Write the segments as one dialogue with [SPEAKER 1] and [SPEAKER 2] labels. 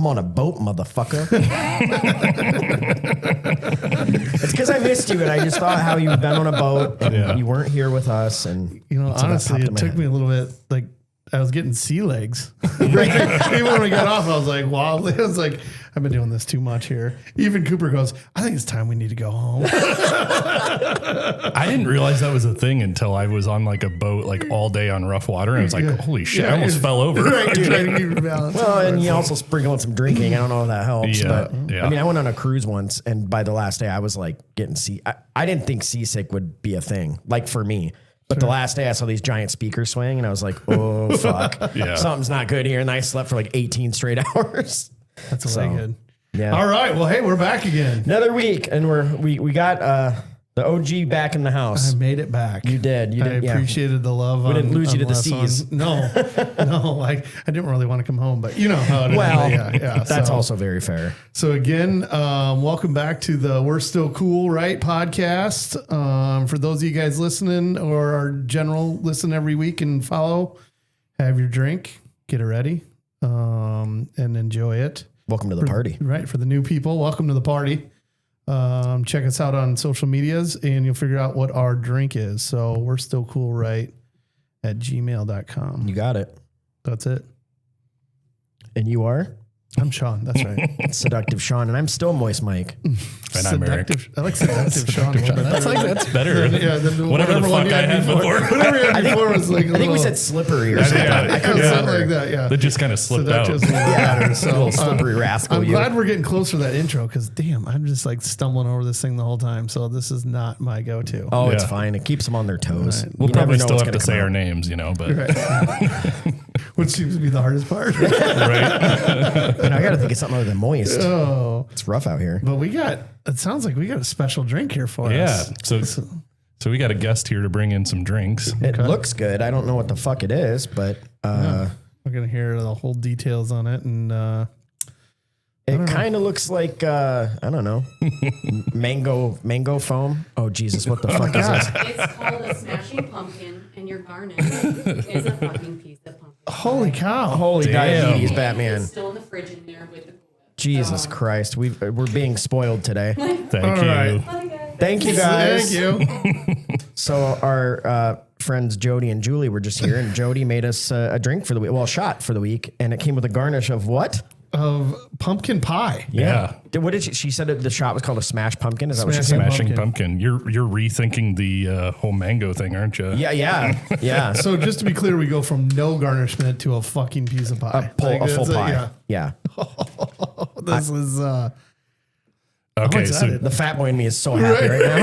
[SPEAKER 1] on a boat, motherfucker. It's because I missed you, and I just thought how you've been on a boat, and you weren't here with us. And
[SPEAKER 2] honestly, it took me a little bit, like, I was getting sea legs. Even when we got off, I was like, wow. I was like, I've been doing this too much here. Even Cooper goes, I think it's time we need to go home.
[SPEAKER 3] I didn't realize that was a thing until I was on like a boat like all day on rough water. And I was like, holy shit, I almost fell over.
[SPEAKER 2] Right, trying to keep it balanced.
[SPEAKER 1] Well, and you also sprinkle in some drinking. I don't know if that helps.
[SPEAKER 3] Yeah,
[SPEAKER 1] but I mean, I went on a cruise once, and by the last day, I was like getting I didn't think seasick would be a thing, like for me. But the last day I saw these giant speakers swing, and I was like, oh, fuck. Something's not good here. And I slept for like 18 straight hours.
[SPEAKER 2] That's really good.
[SPEAKER 1] Yeah.
[SPEAKER 2] All right. Well, hey, we're back again.
[SPEAKER 1] Another week, and we got the OG back in the house.
[SPEAKER 2] I made it back.
[SPEAKER 1] You did.
[SPEAKER 2] I appreciated the love.
[SPEAKER 1] We didn't lose you to the seas.
[SPEAKER 2] No. Like I didn't really want to come home, but you know how it is.
[SPEAKER 1] Well, that's also very fair.
[SPEAKER 2] So again, welcome back to the We're Still Cool, Right podcast. For those of you guys listening or our general listen every week and follow, have your drink, get it ready, and enjoy it.
[SPEAKER 1] Welcome to the party.
[SPEAKER 2] Right. For the new people, welcome to the party. Check us out on social medias and you'll figure out what our drink is. So we're still cool, right? At gmail.com.
[SPEAKER 1] You got it.
[SPEAKER 2] That's it.
[SPEAKER 1] And you are?
[SPEAKER 2] I'm Sean. That's right.
[SPEAKER 1] Seductive Sean. And I'm still Moist Mike.
[SPEAKER 3] And I'm Eric.
[SPEAKER 2] I like Seductive Sean.
[SPEAKER 3] That's better.
[SPEAKER 2] Than
[SPEAKER 3] whatever the fuck I had before.
[SPEAKER 2] Whatever you had before was like
[SPEAKER 1] I think we said slippery or something.
[SPEAKER 2] Something like that, yeah.
[SPEAKER 3] That just kind of slipped out.
[SPEAKER 2] Better,
[SPEAKER 1] so, a little slippery rascal.
[SPEAKER 2] I'm glad we're getting closer to that intro because, damn, I'm just like stumbling over this thing the whole time. So this is not my go-to.
[SPEAKER 1] Oh, it's fine. It keeps them on their toes.
[SPEAKER 2] Right.
[SPEAKER 3] We'll probably still have to say our names, but.
[SPEAKER 2] Right. Which seems to be the hardest part.
[SPEAKER 3] Right.
[SPEAKER 1] I got to think of something other than moist.
[SPEAKER 2] Oh.
[SPEAKER 1] It's rough out here.
[SPEAKER 2] But it sounds like we got a special drink here for us.
[SPEAKER 3] Yeah. So we got a guest here to bring in some drinks.
[SPEAKER 1] It looks good. I don't know what the fuck it is, but
[SPEAKER 2] we're going to hear the whole details on it. And
[SPEAKER 1] it kind of looks like, I don't know, mango foam. Oh, Jesus, what the fuck is this?
[SPEAKER 4] It's called a smashing pumpkin, and your garnish is a fucking piece of pumpkin.
[SPEAKER 2] Holy cow.
[SPEAKER 1] Holy diabetes, Batman.
[SPEAKER 4] It's still in the fridge in there with the
[SPEAKER 1] Jesus Christ. We're being spoiled today.
[SPEAKER 3] Thank you.
[SPEAKER 2] Right.
[SPEAKER 1] Thank you, guys.
[SPEAKER 2] Thank you.
[SPEAKER 1] So our friends Jody and Julie were just here, and Jody made us a drink for the week. Well, a shot for the week, and it came with a garnish of what?
[SPEAKER 2] Of pumpkin pie.
[SPEAKER 3] Yeah.
[SPEAKER 1] What did she said? The shot was called a smash pumpkin. Is that what she said?
[SPEAKER 3] Smashing pumpkin. You're rethinking the whole mango thing, aren't you?
[SPEAKER 1] Yeah.
[SPEAKER 2] So just to be clear, we go from no garnishment to a fucking piece of pie.
[SPEAKER 1] A full pie. Yeah.
[SPEAKER 2] This is
[SPEAKER 3] okay. So
[SPEAKER 1] the fat boy in me is so happy right now.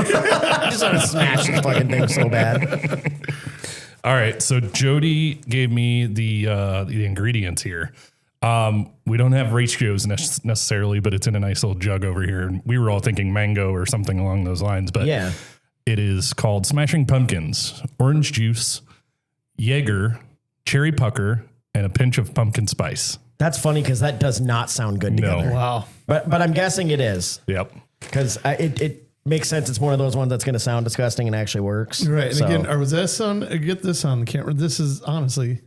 [SPEAKER 1] I just want to smash this fucking thing so bad.
[SPEAKER 3] all right. So Jody gave me the ingredients here. We don't have ratios necessarily, but it's in a nice little jug over here. And we were all thinking mango or something along those lines, but it is called Smashing Pumpkins, orange juice, Jaeger, cherry pucker, and a pinch of pumpkin spice.
[SPEAKER 1] That's funny because that does not sound good together.
[SPEAKER 2] wow.
[SPEAKER 1] But I'm guessing it is.
[SPEAKER 3] Yep.
[SPEAKER 1] Because it makes sense. It's one of those ones that's going to sound disgusting and actually works.
[SPEAKER 2] Right. And again, was this on? Get this on the camera. This is honestly,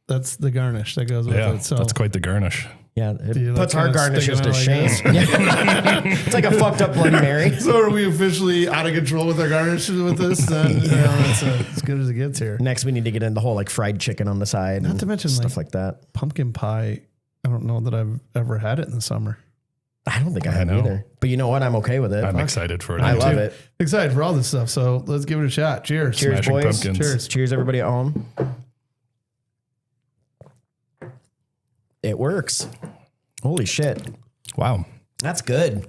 [SPEAKER 2] that's the garnish that goes with it. So
[SPEAKER 3] that's quite the garnish.
[SPEAKER 1] Yeah, it
[SPEAKER 2] like
[SPEAKER 1] puts our garnishes to shame. It's like a fucked up Bloody Mary.
[SPEAKER 2] So are we officially out of control with our garnishes with this? Then it's as good as it gets here.
[SPEAKER 1] Next, we need to get in the whole like fried chicken on the side.
[SPEAKER 2] Not to mention
[SPEAKER 1] stuff like that.
[SPEAKER 2] Pumpkin pie. I don't know that I've ever had it in the summer.
[SPEAKER 1] I don't think I have either. But you know what? I'm okay with it.
[SPEAKER 3] I'm excited for it.
[SPEAKER 1] I love it.
[SPEAKER 2] Excited for all this stuff. So let's give it a shot. Cheers.
[SPEAKER 1] Cheers,
[SPEAKER 3] Smashing
[SPEAKER 1] boys.
[SPEAKER 3] pumpkins.
[SPEAKER 1] Cheers. Cheers, everybody at home. It works. Holy shit.
[SPEAKER 3] Wow.
[SPEAKER 1] That's good.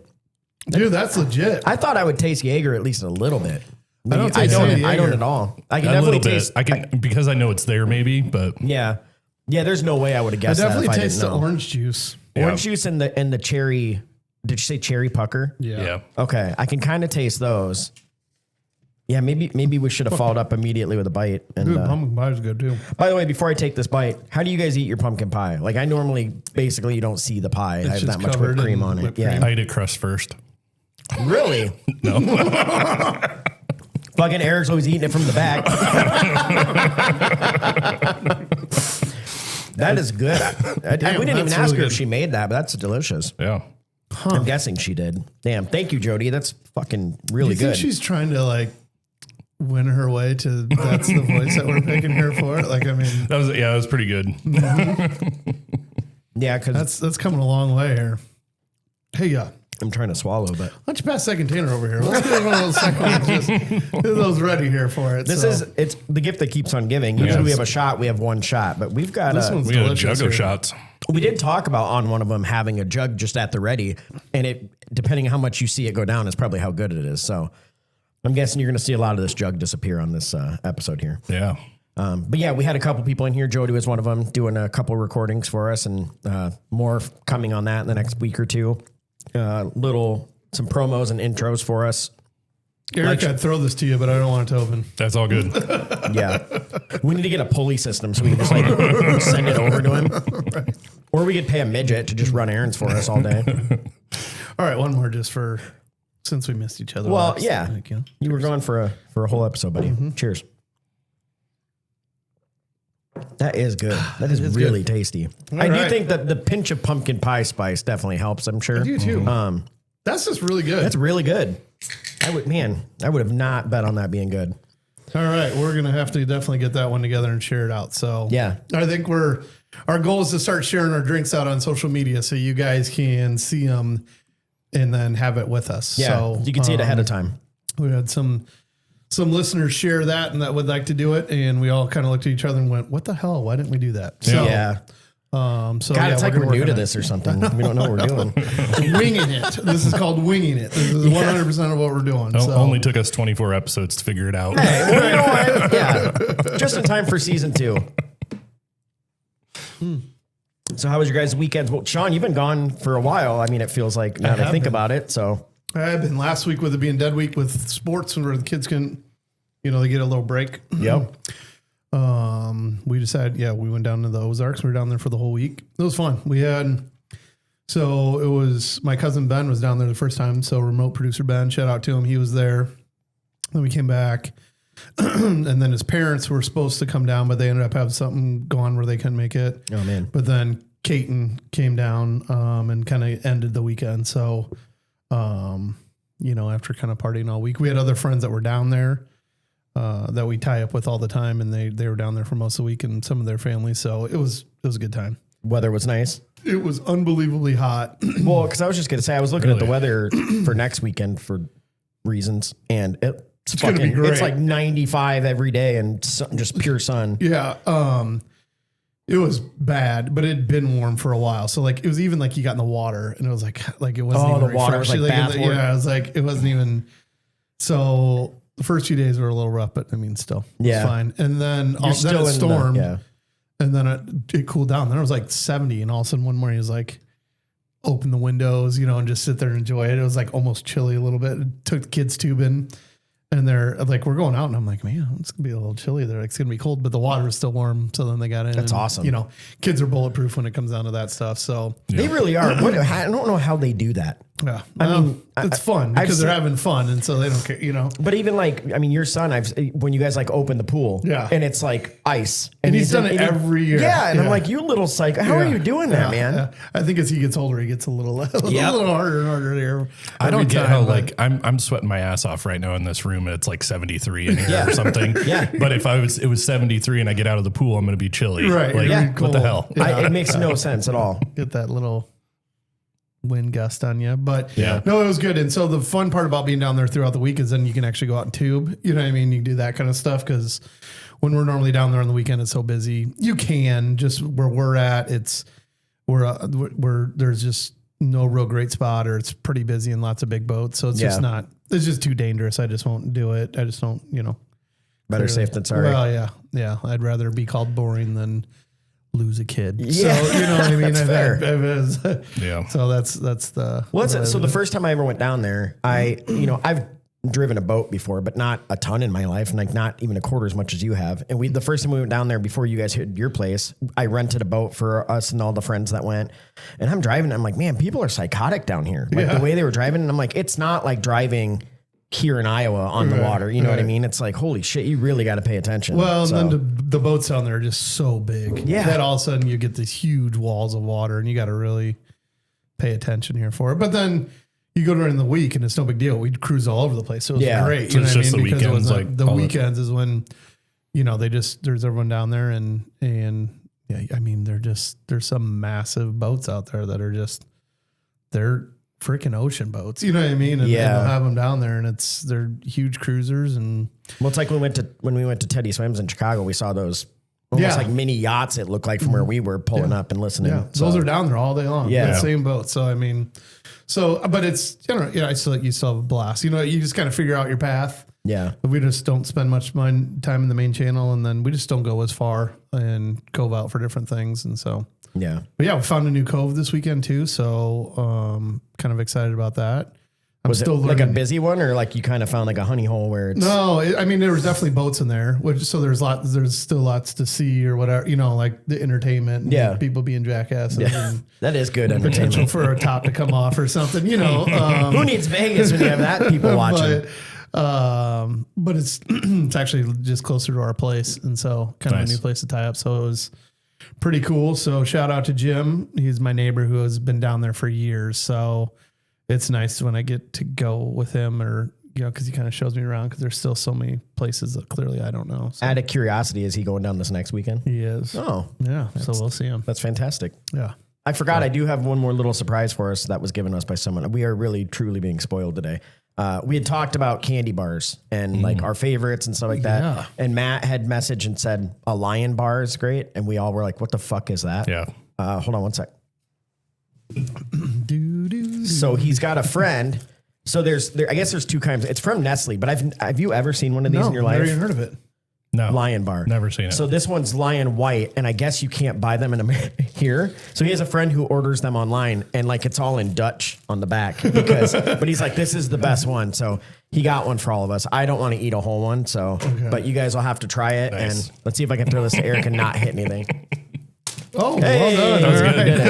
[SPEAKER 2] Dude, that's legit.
[SPEAKER 1] I thought I would taste Jaeger at least a little bit.
[SPEAKER 2] I don't
[SPEAKER 1] I don't at all. I can definitely taste.
[SPEAKER 3] I can because I know it's there maybe, but
[SPEAKER 1] yeah. There's no way I would have
[SPEAKER 2] I
[SPEAKER 1] guessed that
[SPEAKER 2] definitely
[SPEAKER 1] if I
[SPEAKER 2] taste
[SPEAKER 1] didn't
[SPEAKER 2] the
[SPEAKER 1] know.
[SPEAKER 2] orange juice.
[SPEAKER 1] Orange juice and the cherry. Did you say cherry pucker?
[SPEAKER 3] yeah.
[SPEAKER 1] Okay, I can kind of taste those. Yeah, maybe we should have followed up immediately with a bite. And
[SPEAKER 2] Dude, pumpkin pie is good too.
[SPEAKER 1] by the way, before I take this bite, how do you guys eat your pumpkin pie? Like I normally, basically, you don't see the pie. I have
[SPEAKER 2] just
[SPEAKER 1] that much
[SPEAKER 2] covered
[SPEAKER 1] whipped cream
[SPEAKER 2] in
[SPEAKER 1] on it.
[SPEAKER 2] whipped
[SPEAKER 1] Yeah,
[SPEAKER 3] I eat it crust first.
[SPEAKER 1] really?
[SPEAKER 3] No.
[SPEAKER 1] Fucking Eric's always eating it from the back. That is good. We didn't even
[SPEAKER 2] that's
[SPEAKER 1] ask
[SPEAKER 2] really
[SPEAKER 1] her if
[SPEAKER 2] good.
[SPEAKER 1] she made that, but that's delicious.
[SPEAKER 3] Yeah.
[SPEAKER 1] I'm guessing she did. Damn. Thank you, Jody. That's fucking really
[SPEAKER 2] You think
[SPEAKER 1] good.
[SPEAKER 2] she's trying to like win her way to that's the voice that we're picking her for? Like, I mean,
[SPEAKER 3] That was pretty good.
[SPEAKER 1] Yeah, because
[SPEAKER 2] that's coming a long way here. Hey,
[SPEAKER 1] I'm trying to swallow, but
[SPEAKER 2] why don't you pass second container over here? Let's get one of those second ones. Just get those ready here for it.
[SPEAKER 1] it's the gift that keeps on giving. Usually we have a shot, we have one shot, but we've got
[SPEAKER 2] This one's
[SPEAKER 3] We got a
[SPEAKER 2] delicious
[SPEAKER 3] juggo
[SPEAKER 2] here.
[SPEAKER 3] shots.
[SPEAKER 1] we did talk about on one of them having a jug just at the ready, and it depending on how much you see it go down is probably how good it is. So I'm guessing you're going to see a lot of this jug disappear on this episode here.
[SPEAKER 3] Yeah.
[SPEAKER 1] But yeah, we had a couple people in here. Jody was one of them, doing a couple recordings for us, and more coming on that in the next week or two. Some promos and intros for us.
[SPEAKER 2] Eric, I'd throw this to you, but I don't want it to open.
[SPEAKER 3] That's all good.
[SPEAKER 1] Yeah, we need to get a pulley system so we can just like send it over to him, or we could pay a midget to just run errands for us all day.
[SPEAKER 2] All right, one more just for since we missed each other.
[SPEAKER 1] Well,
[SPEAKER 2] last
[SPEAKER 1] yeah,
[SPEAKER 2] week, you know.
[SPEAKER 1] you were gone for a whole episode, buddy. Cheers. That is good. That is really tasty. I do
[SPEAKER 2] right.
[SPEAKER 1] think that the pinch of pumpkin pie spice definitely helps. I'm sure.
[SPEAKER 2] I do too. That's just really good.
[SPEAKER 1] That's really good. I would have not bet on that being good.
[SPEAKER 2] All right, we're gonna have to definitely get that one together and share it out. So
[SPEAKER 1] Yeah.
[SPEAKER 2] I think our goal is to start sharing our drinks out on social media so you guys can see them and then have it with us.
[SPEAKER 1] Yeah,
[SPEAKER 2] So
[SPEAKER 1] you can see it ahead of time.
[SPEAKER 2] we had some listeners share that and that would like to do it, and we all kind of looked at each other and went, "What the hell? Why didn't we do that?" So,
[SPEAKER 1] Yeah.
[SPEAKER 2] so
[SPEAKER 1] God, it's like we're new to
[SPEAKER 2] working
[SPEAKER 1] this or something. We don't know what we're doing.
[SPEAKER 2] on winging it. This is called winging it. This is 100% of what we're doing. So
[SPEAKER 3] Only took us 24 episodes to figure it out.
[SPEAKER 1] Hey, well, you know what? Yeah, just in time for season 2. So how was your guys' weekends? Well, Sean, you've been gone for a while. I mean, it feels like now that I
[SPEAKER 2] have
[SPEAKER 1] think
[SPEAKER 2] been.
[SPEAKER 1] about it. So
[SPEAKER 2] I've been last week with it being dead week with sports where the kids can, they get a little break.
[SPEAKER 1] yep.
[SPEAKER 2] We decided, we went down to the Ozarks. We were down there for the whole week. It was fun. So it was my cousin Ben was down there the first time. So remote producer Ben, shout out to him. He was there. Then we came back and then his parents were supposed to come down, but they ended up having something go on where they couldn't make it.
[SPEAKER 1] Oh man.
[SPEAKER 2] But then Caton came down, and kind of ended the weekend. So, after kind of partying all week, we had other friends that were down there, that we tie up with all the time, and they were down there for most of the week and some of their families. So it was a good time.
[SPEAKER 1] Weather was nice.
[SPEAKER 2] It was unbelievably hot.
[SPEAKER 1] Well, because I was just gonna say I was looking at the
[SPEAKER 3] Really?
[SPEAKER 1] weather for next weekend for reasons, and it's
[SPEAKER 2] gonna be
[SPEAKER 1] fucking
[SPEAKER 2] great.
[SPEAKER 1] it's like 95 every day and just pure sun.
[SPEAKER 2] Yeah. It was bad, but it had been warm for a while. So like, it was even like you got in the water and it was like it wasn't even
[SPEAKER 1] the water was like
[SPEAKER 2] refreshing.
[SPEAKER 1] bath water.
[SPEAKER 2] Yeah. It was like, it wasn't even, so the first few days were a little rough, but I mean, still it was fine. And then, then
[SPEAKER 1] still
[SPEAKER 2] it
[SPEAKER 1] in the-
[SPEAKER 2] stormed
[SPEAKER 1] yeah.
[SPEAKER 2] and then it cooled down. Then it was like 70 and all of a sudden one morning it was like, open the windows, and just sit there and enjoy it. It was like almost chilly a little bit. It took the kids tubing. And they're like, we're going out, and I'm like, man, it's gonna be a little chilly there. It's gonna be cold, but the water is still warm. So then they got in.
[SPEAKER 1] That's
[SPEAKER 2] and,
[SPEAKER 1] awesome.
[SPEAKER 2] Kids are bulletproof when it comes down to that stuff. So
[SPEAKER 1] They really are. I don't know how they do that.
[SPEAKER 2] yeah,
[SPEAKER 1] I mean,
[SPEAKER 2] it's fun
[SPEAKER 1] I've
[SPEAKER 2] because they're
[SPEAKER 1] seen-
[SPEAKER 2] having fun, and so they don't care.
[SPEAKER 1] But even your son, when you guys like open the pool,
[SPEAKER 2] Yeah.
[SPEAKER 1] and it's like ice,
[SPEAKER 2] And he's done it every year.
[SPEAKER 1] Yeah, and I'm
[SPEAKER 2] Yeah.
[SPEAKER 1] like, you little psycho, how are
[SPEAKER 2] Yeah.
[SPEAKER 1] you doing that,
[SPEAKER 2] Yeah,
[SPEAKER 1] man?
[SPEAKER 2] yeah. I think as he gets older, he gets a little harder and harder here.
[SPEAKER 3] I don't
[SPEAKER 2] every
[SPEAKER 3] get
[SPEAKER 2] time,
[SPEAKER 3] how
[SPEAKER 2] but-
[SPEAKER 3] I'm sweating my ass off right now in this room. And it's like 73 in here
[SPEAKER 1] Yeah.
[SPEAKER 3] or something.
[SPEAKER 1] Yeah.
[SPEAKER 3] But if it was 73 and I get out of the pool, I'm going to be chilly.
[SPEAKER 2] Right,
[SPEAKER 3] Like,
[SPEAKER 2] yeah.
[SPEAKER 3] what the hell?
[SPEAKER 2] Yeah.
[SPEAKER 1] It makes no sense at all.
[SPEAKER 2] get that little wind gust on you. But
[SPEAKER 3] Yeah.
[SPEAKER 2] no, it was good. And so the fun part about being down there throughout the week is then you can actually go out and tube. You know what I mean? You can do that kind of stuff because when we're normally down there on the weekend, it's so busy. You can just where we're at. We're there's just no real great spot, or it's pretty busy and lots of big boats. So it's just not. It's just too dangerous. I just won't do it. I just don't.
[SPEAKER 1] Better safe than sorry.
[SPEAKER 2] Well, yeah. I'd rather be called boring than lose a kid.
[SPEAKER 1] Yeah.
[SPEAKER 2] So you know what I mean.
[SPEAKER 1] That's fair.
[SPEAKER 3] Yeah.
[SPEAKER 2] So that's the.
[SPEAKER 1] Well, so the first time I ever went down there, I've driven a boat before, but not a ton in my life, and like not even a quarter as much as you have. And the first time we went down there before you guys hit your place, I rented a boat for us and all the friends that went. And I'm driving, I'm like, man, people are psychotic down here. Like the way they were driving, and I'm like, it's not like driving here in Iowa on the water. You know what I mean? It's like, holy shit, you really got to pay attention.
[SPEAKER 2] Well,
[SPEAKER 1] So-
[SPEAKER 2] and then the boats down there are just so big.
[SPEAKER 1] Yeah.
[SPEAKER 2] That all of a sudden you get these huge walls of water and you got to really pay attention here for it. But then you go during the week and it's no big deal. We'd cruise all over the place. So it was
[SPEAKER 1] Yeah.
[SPEAKER 2] great.
[SPEAKER 3] So
[SPEAKER 2] You know
[SPEAKER 3] it's
[SPEAKER 2] what I
[SPEAKER 3] just
[SPEAKER 2] mean?
[SPEAKER 3] the
[SPEAKER 2] Because it was
[SPEAKER 3] weekends, like,
[SPEAKER 2] the
[SPEAKER 3] all the-
[SPEAKER 2] weekends is when, there's everyone down there and yeah, I mean, there's some massive boats out there that are they're freaking ocean boats. You know what I mean? And
[SPEAKER 1] Yeah.
[SPEAKER 2] they'll have them down there and they're huge cruisers and
[SPEAKER 1] Well, it's like when we went to Teddy Swims in Chicago, we saw those almost
[SPEAKER 2] Yeah.
[SPEAKER 1] like mini yachts. It looked like from where we were pulling up and listening.
[SPEAKER 2] yeah,
[SPEAKER 1] So-
[SPEAKER 2] those are down there all day long.
[SPEAKER 1] Yeah.
[SPEAKER 2] The same boat. So, I mean, but it's, you still have a blast. You just kind of figure out your path.
[SPEAKER 1] yeah.
[SPEAKER 2] We just don't spend much time in the main channel and then we just don't go as far and cove out for different things. And so,
[SPEAKER 1] Yeah.
[SPEAKER 2] but yeah, we found a new cove this weekend too. So, kind of excited about that. I'm
[SPEAKER 1] Was
[SPEAKER 2] still
[SPEAKER 1] it like a
[SPEAKER 2] learning.
[SPEAKER 1] busy one or like you kind of found like a honey hole where it's
[SPEAKER 2] No, I mean there was definitely boats in there, so there's still lots to see or whatever, like the entertainment, and
[SPEAKER 1] Yeah.
[SPEAKER 2] people being jackasses, and
[SPEAKER 1] that is good
[SPEAKER 2] potential
[SPEAKER 1] entertainment.
[SPEAKER 2] for a top to come off or something,
[SPEAKER 1] Who needs Vegas when you have that people watching?
[SPEAKER 2] But it's it's actually just closer to our place, and so kind of
[SPEAKER 3] Nice.
[SPEAKER 2] a new place to tie up. So it was pretty cool. So shout out to Jim. He's my neighbor who has been down there for years. So it's nice when I get to go with him, or because he kind of shows me around. Because there's still so many places that clearly I don't know. So
[SPEAKER 1] Out of curiosity, is he going down this next weekend?
[SPEAKER 2] he is.
[SPEAKER 1] Oh,
[SPEAKER 2] Yeah. So we'll see him.
[SPEAKER 1] that's fantastic.
[SPEAKER 2] Yeah.
[SPEAKER 1] I forgot I do have one more little surprise for us that was given us by someone. We are really, truly being spoiled today. We had talked about candy bars and like our favorites and stuff like that.
[SPEAKER 2] Yeah.
[SPEAKER 1] And Matt had messaged and said a Lion bar is great. And we all were like, what the fuck is that?
[SPEAKER 3] Yeah.
[SPEAKER 1] Hold on one sec.
[SPEAKER 2] Do.
[SPEAKER 1] So he's got a friend. So I guess there's two kinds. It's from Nestle, but have you ever seen one of these
[SPEAKER 2] No,
[SPEAKER 1] in your
[SPEAKER 2] never
[SPEAKER 1] life?
[SPEAKER 2] even heard of it.
[SPEAKER 3] No.
[SPEAKER 1] Lion bar.
[SPEAKER 3] Never seen it.
[SPEAKER 1] So this one's Lion White, and I guess you can't buy them in America here. So he has a friend who orders them online, and like it's all in Dutch on the back but he's like, this is the best one. So he got one for all of us. I don't want to eat a whole one, but you guys will have to try it,
[SPEAKER 3] Nice.
[SPEAKER 1] and let's see if I can throw this to Eric and not hit anything.
[SPEAKER 2] Oh,
[SPEAKER 1] Hey,
[SPEAKER 2] well done.
[SPEAKER 1] that was
[SPEAKER 2] All
[SPEAKER 1] good.
[SPEAKER 2] right.
[SPEAKER 1] Did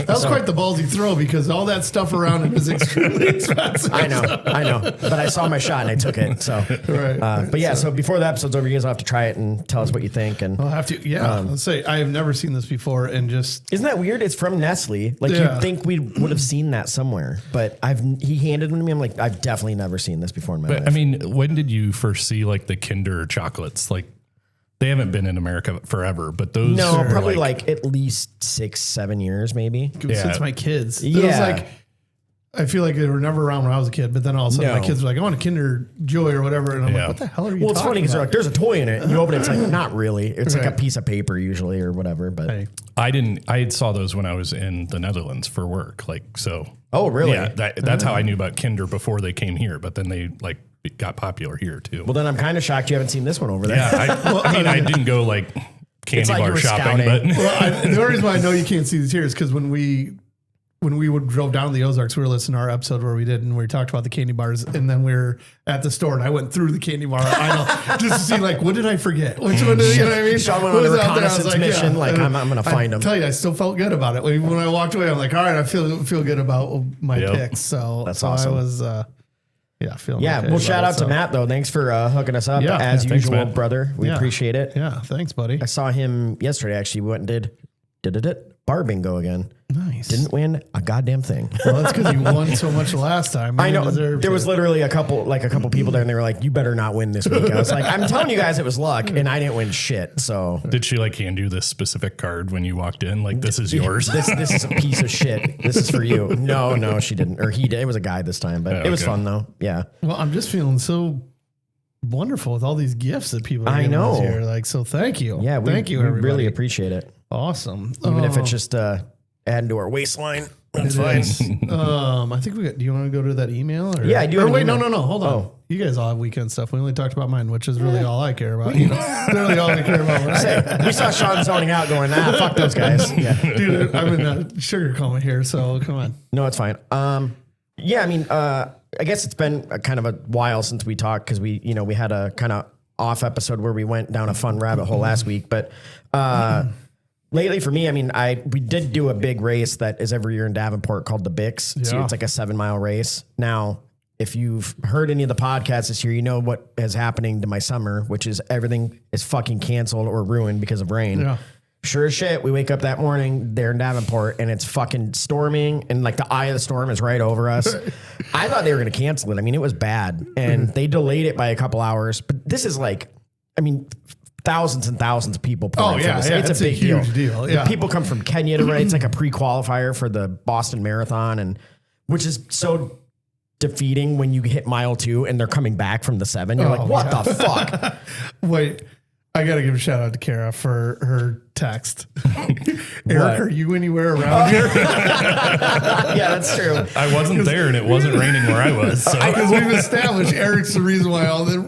[SPEAKER 1] it.
[SPEAKER 2] That was quite the ballsy throw because all that stuff around it is extremely expensive.
[SPEAKER 1] I know, but I saw my shot and I took it. So,
[SPEAKER 2] Right.
[SPEAKER 1] but yeah, so before the episode's over, you guys will have to try it and tell us what you think. And
[SPEAKER 2] I'll have to. Yeah. Let's say I have never seen this before, and just
[SPEAKER 1] isn't that weird? It's from Nestle. Like
[SPEAKER 2] Yeah.
[SPEAKER 1] you'd think we would have seen that somewhere, but he handed them to me. I'm like, I've definitely never seen this before in my life.
[SPEAKER 3] But I mean, when did you first see like the Kinder chocolates? Like they haven't been in America forever, but those
[SPEAKER 1] No,
[SPEAKER 3] are
[SPEAKER 1] probably like at least 6-7 years, maybe.
[SPEAKER 2] since my kids. It
[SPEAKER 1] Yeah.
[SPEAKER 2] was like I feel like they were never around when I was a kid, but then all of a sudden
[SPEAKER 1] No.
[SPEAKER 2] my kids were like, I want a Kinder Joy or whatever, and I'm
[SPEAKER 3] Yeah.
[SPEAKER 2] like, what the hell are you?
[SPEAKER 1] Well, it's funny
[SPEAKER 2] talking
[SPEAKER 1] because they're
[SPEAKER 2] about?
[SPEAKER 1] like, there's a toy in it, and you open it, it's like not really. It's like a
[SPEAKER 2] Right.
[SPEAKER 1] piece of paper usually or whatever. But
[SPEAKER 2] Hey.
[SPEAKER 3] I saw those when I was in the Netherlands for work. Like, so.
[SPEAKER 1] oh, really?
[SPEAKER 3] Yeah. That's how I knew about Kinder before they came here, but then they like got popular here too.
[SPEAKER 1] Well, then I'm kind of shocked you haven't seen this one over there.
[SPEAKER 3] yeah. I mean, I didn't go like candy
[SPEAKER 1] like you
[SPEAKER 3] bar
[SPEAKER 1] were
[SPEAKER 3] shopping,
[SPEAKER 1] scouting.
[SPEAKER 3] but
[SPEAKER 2] Well, the only reason why I know you can't see these here is because when we drove down to the Ozarks, we were listening to our episode where we did, and we talked about the candy bars, and then we were at the store, and I went through the candy bar aisle just to see, like, what did I forget? Which one did, you know what I mean?
[SPEAKER 1] Sean went
[SPEAKER 2] What
[SPEAKER 1] on a
[SPEAKER 2] was out there? I was
[SPEAKER 1] reconnaissance mission, like,
[SPEAKER 2] and
[SPEAKER 1] I'm gonna find 'em.
[SPEAKER 2] I tell you, I still felt good about it. When I walked away, I'm like, all right, I feel good about my
[SPEAKER 3] Yep.
[SPEAKER 2] picks. So
[SPEAKER 1] That's
[SPEAKER 2] so
[SPEAKER 1] awesome.
[SPEAKER 2] I was, feeling
[SPEAKER 1] Yeah,
[SPEAKER 2] okay
[SPEAKER 1] well,
[SPEAKER 2] about
[SPEAKER 1] shout
[SPEAKER 2] it,
[SPEAKER 1] out to
[SPEAKER 2] so.
[SPEAKER 1] Matt though. Thanks for hooking us up
[SPEAKER 2] Yeah.
[SPEAKER 1] as
[SPEAKER 3] Yeah, thanks,
[SPEAKER 1] usual,
[SPEAKER 3] Matt.
[SPEAKER 1] brother. We
[SPEAKER 2] Yeah.
[SPEAKER 1] appreciate it.
[SPEAKER 2] Yeah, thanks, buddy.
[SPEAKER 1] I saw him yesterday. Actually, we went and did bar bingo again.
[SPEAKER 2] Nice.
[SPEAKER 1] Didn't win a goddamn thing.
[SPEAKER 2] Well, that's because you won so much last time.
[SPEAKER 1] I
[SPEAKER 2] You
[SPEAKER 1] know
[SPEAKER 2] deserve
[SPEAKER 1] there was
[SPEAKER 2] to.
[SPEAKER 1] literally a couple people there, and they were like, "You better not win this week." I was like, "I'm telling you guys, it was luck, and I didn't win shit." So
[SPEAKER 3] did she like hand you this specific card when you walked in? Like, this is yours.
[SPEAKER 1] this is a piece of shit. This is for you. No, she didn't, or he did. It was a guy this time, but it was
[SPEAKER 3] okay.
[SPEAKER 1] fun though. Yeah.
[SPEAKER 2] Well, I'm just feeling so wonderful with all these gifts that people are
[SPEAKER 1] I
[SPEAKER 2] giving us
[SPEAKER 1] know.
[SPEAKER 2] here. Like, so thank you.
[SPEAKER 1] Yeah,
[SPEAKER 2] thank you,
[SPEAKER 1] we
[SPEAKER 2] everybody.
[SPEAKER 1] really appreciate it.
[SPEAKER 2] Awesome.
[SPEAKER 1] Even if it's just adding to our waistline. That's fine.
[SPEAKER 2] I think we got. Do you want to go to that email? Or?
[SPEAKER 1] Yeah, I do
[SPEAKER 2] Or
[SPEAKER 1] have an
[SPEAKER 2] wait,
[SPEAKER 1] email.
[SPEAKER 2] no. Hold on.
[SPEAKER 1] Oh.
[SPEAKER 2] You guys all have weekend stuff. We only talked about mine, which is really all I care about. You know, literally all I care about. Right?
[SPEAKER 1] We saw Sean zoning out going, fuck those guys. Yeah.
[SPEAKER 2] Dude, I'm in a sugar coma here, so come on.
[SPEAKER 1] No, it's fine. Yeah, I mean, I guess it's been kind of a while since we talked because we had a kind of off episode where we went down a fun rabbit hole last week. But lately for me, I mean, we did do a big race that is every year in Davenport called the Bix. So
[SPEAKER 2] Yeah.
[SPEAKER 1] it's like a 7-mile race. Now, if you've heard any of the podcasts this year, you know what is happening to my summer, which is everything is fucking canceled or ruined because of rain.
[SPEAKER 2] Yeah.
[SPEAKER 1] Sure as shit, we wake up that morning there in Davenport and it's fucking storming and like the eye of the storm is right over us. I thought they were going to cancel it. I mean, it was bad and they delayed it by a couple hours, but this is like, I mean, thousands and thousands of people.
[SPEAKER 2] Oh yeah,
[SPEAKER 1] for this.
[SPEAKER 2] yeah,
[SPEAKER 1] It's a big
[SPEAKER 2] huge deal. Yeah.
[SPEAKER 1] People come from Kenya to run. It's like a pre-qualifier for the Boston Marathon, and which is so defeating when you hit mile 2 and they're coming back from the 7. You're like, what the fuck?
[SPEAKER 2] Wait, I got to give a shout out to Kara for her text. Eric, are you anywhere around here?
[SPEAKER 1] Yeah, that's true.
[SPEAKER 3] I wasn't there and it wasn't raining where I was. So.
[SPEAKER 2] Because we've established Eric's the reason why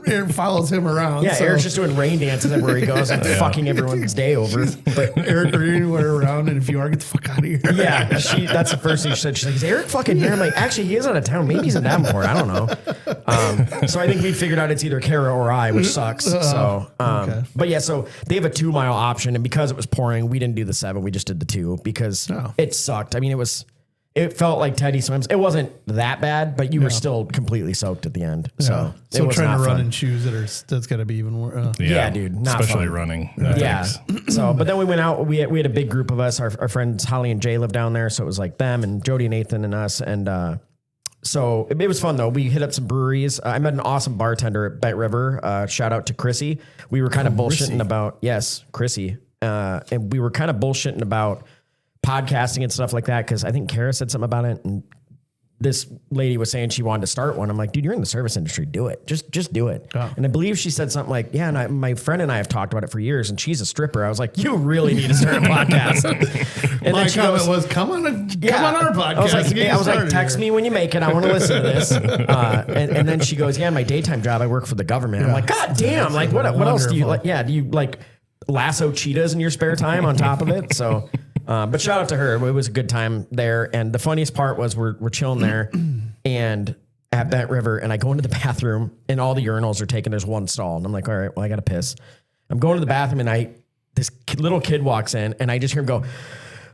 [SPEAKER 2] Eric follows him around.
[SPEAKER 1] Yeah,
[SPEAKER 2] so.
[SPEAKER 1] Eric's just doing rain dances everywhere he goes and fucking everyone's day over.
[SPEAKER 2] But Eric, are you anywhere around? And if you are, get the fuck out of here.
[SPEAKER 1] Yeah, that's the first thing she said. She's like, is Eric fucking here? I'm like, actually, he is out of town. Maybe he's in Davenport. I don't know. So I think we figured out it's either Kara or I, which sucks. So,
[SPEAKER 2] okay.
[SPEAKER 1] But yeah, so they have a 2-mile option. And because it was pouring, we didn't do the 7. We just did the 2 because it sucked. I mean, it felt like Teddy Swims. It wasn't that bad, but you were still completely soaked at the end. So
[SPEAKER 2] So
[SPEAKER 1] it was
[SPEAKER 2] trying
[SPEAKER 1] not
[SPEAKER 2] to run
[SPEAKER 1] fun.
[SPEAKER 2] in shoes that's got to be even worse.
[SPEAKER 1] Yeah, dude, not
[SPEAKER 3] especially
[SPEAKER 1] fun.
[SPEAKER 3] running.
[SPEAKER 1] Yeah. So, but then we went out. We had a big group of us. Our friends Holly and Jay live down there, so it was like them and Jody and Nathan and us. And so it was fun though. We hit up some breweries. I met an awesome bartender at Bet River. Shout out to Chrissy. We were kind of bullshitting about Chrissy, and we were kind of bullshitting about podcasting and stuff like that because I think Kara said something about it and. This lady was saying she wanted to start one. I'm like, dude, you're in the service industry. Do it. Just do it. Oh. And I believe she said something like, yeah, and my friend and I have talked about it for years and she's a stripper. I was like, you really need to start a podcast. And
[SPEAKER 2] My
[SPEAKER 1] then she
[SPEAKER 2] comment
[SPEAKER 1] goes,
[SPEAKER 2] was, come on our podcast.
[SPEAKER 1] I was like, text me when you make it. I want to listen to this. And then she goes, yeah, my daytime job, I work for the government. I'm like, God damn. Like, what else do you like? Yeah. Do you like lasso cheetahs in your spare time on top of it? So, but shout out to her. It was a good time there. And the funniest part was we're chilling there and at Bet River and I go into the bathroom and all the urinals are taken. There's one stall. And I'm like, all right, well, I got to piss. I'm going to the bathroom and this little kid walks in and I just hear him go,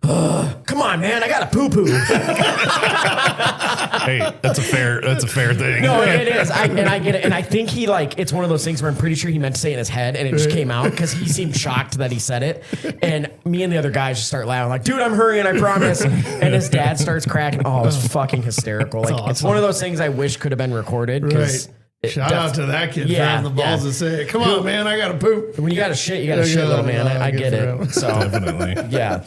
[SPEAKER 1] come on, man, I got to poo-poo.
[SPEAKER 3] Hey, that's a fair thing.
[SPEAKER 1] No, it is. I get it. And I think it's one of those things where I'm pretty sure he meant to say it in his head and it just came out because he seemed shocked that he said it. And me and the other guys just start laughing like, dude, I'm hurrying, I promise. And his dad starts cracking. Oh, it was fucking hysterical. Like,
[SPEAKER 2] awesome.
[SPEAKER 1] It's one of those things I wish could have been recorded.
[SPEAKER 2] Right. Shout out to that kid for having the balls to say it. Come on, man, I got to poop.
[SPEAKER 1] When you got to shit, you got to shit, little man. I get it. So
[SPEAKER 3] Definitely.
[SPEAKER 1] yeah.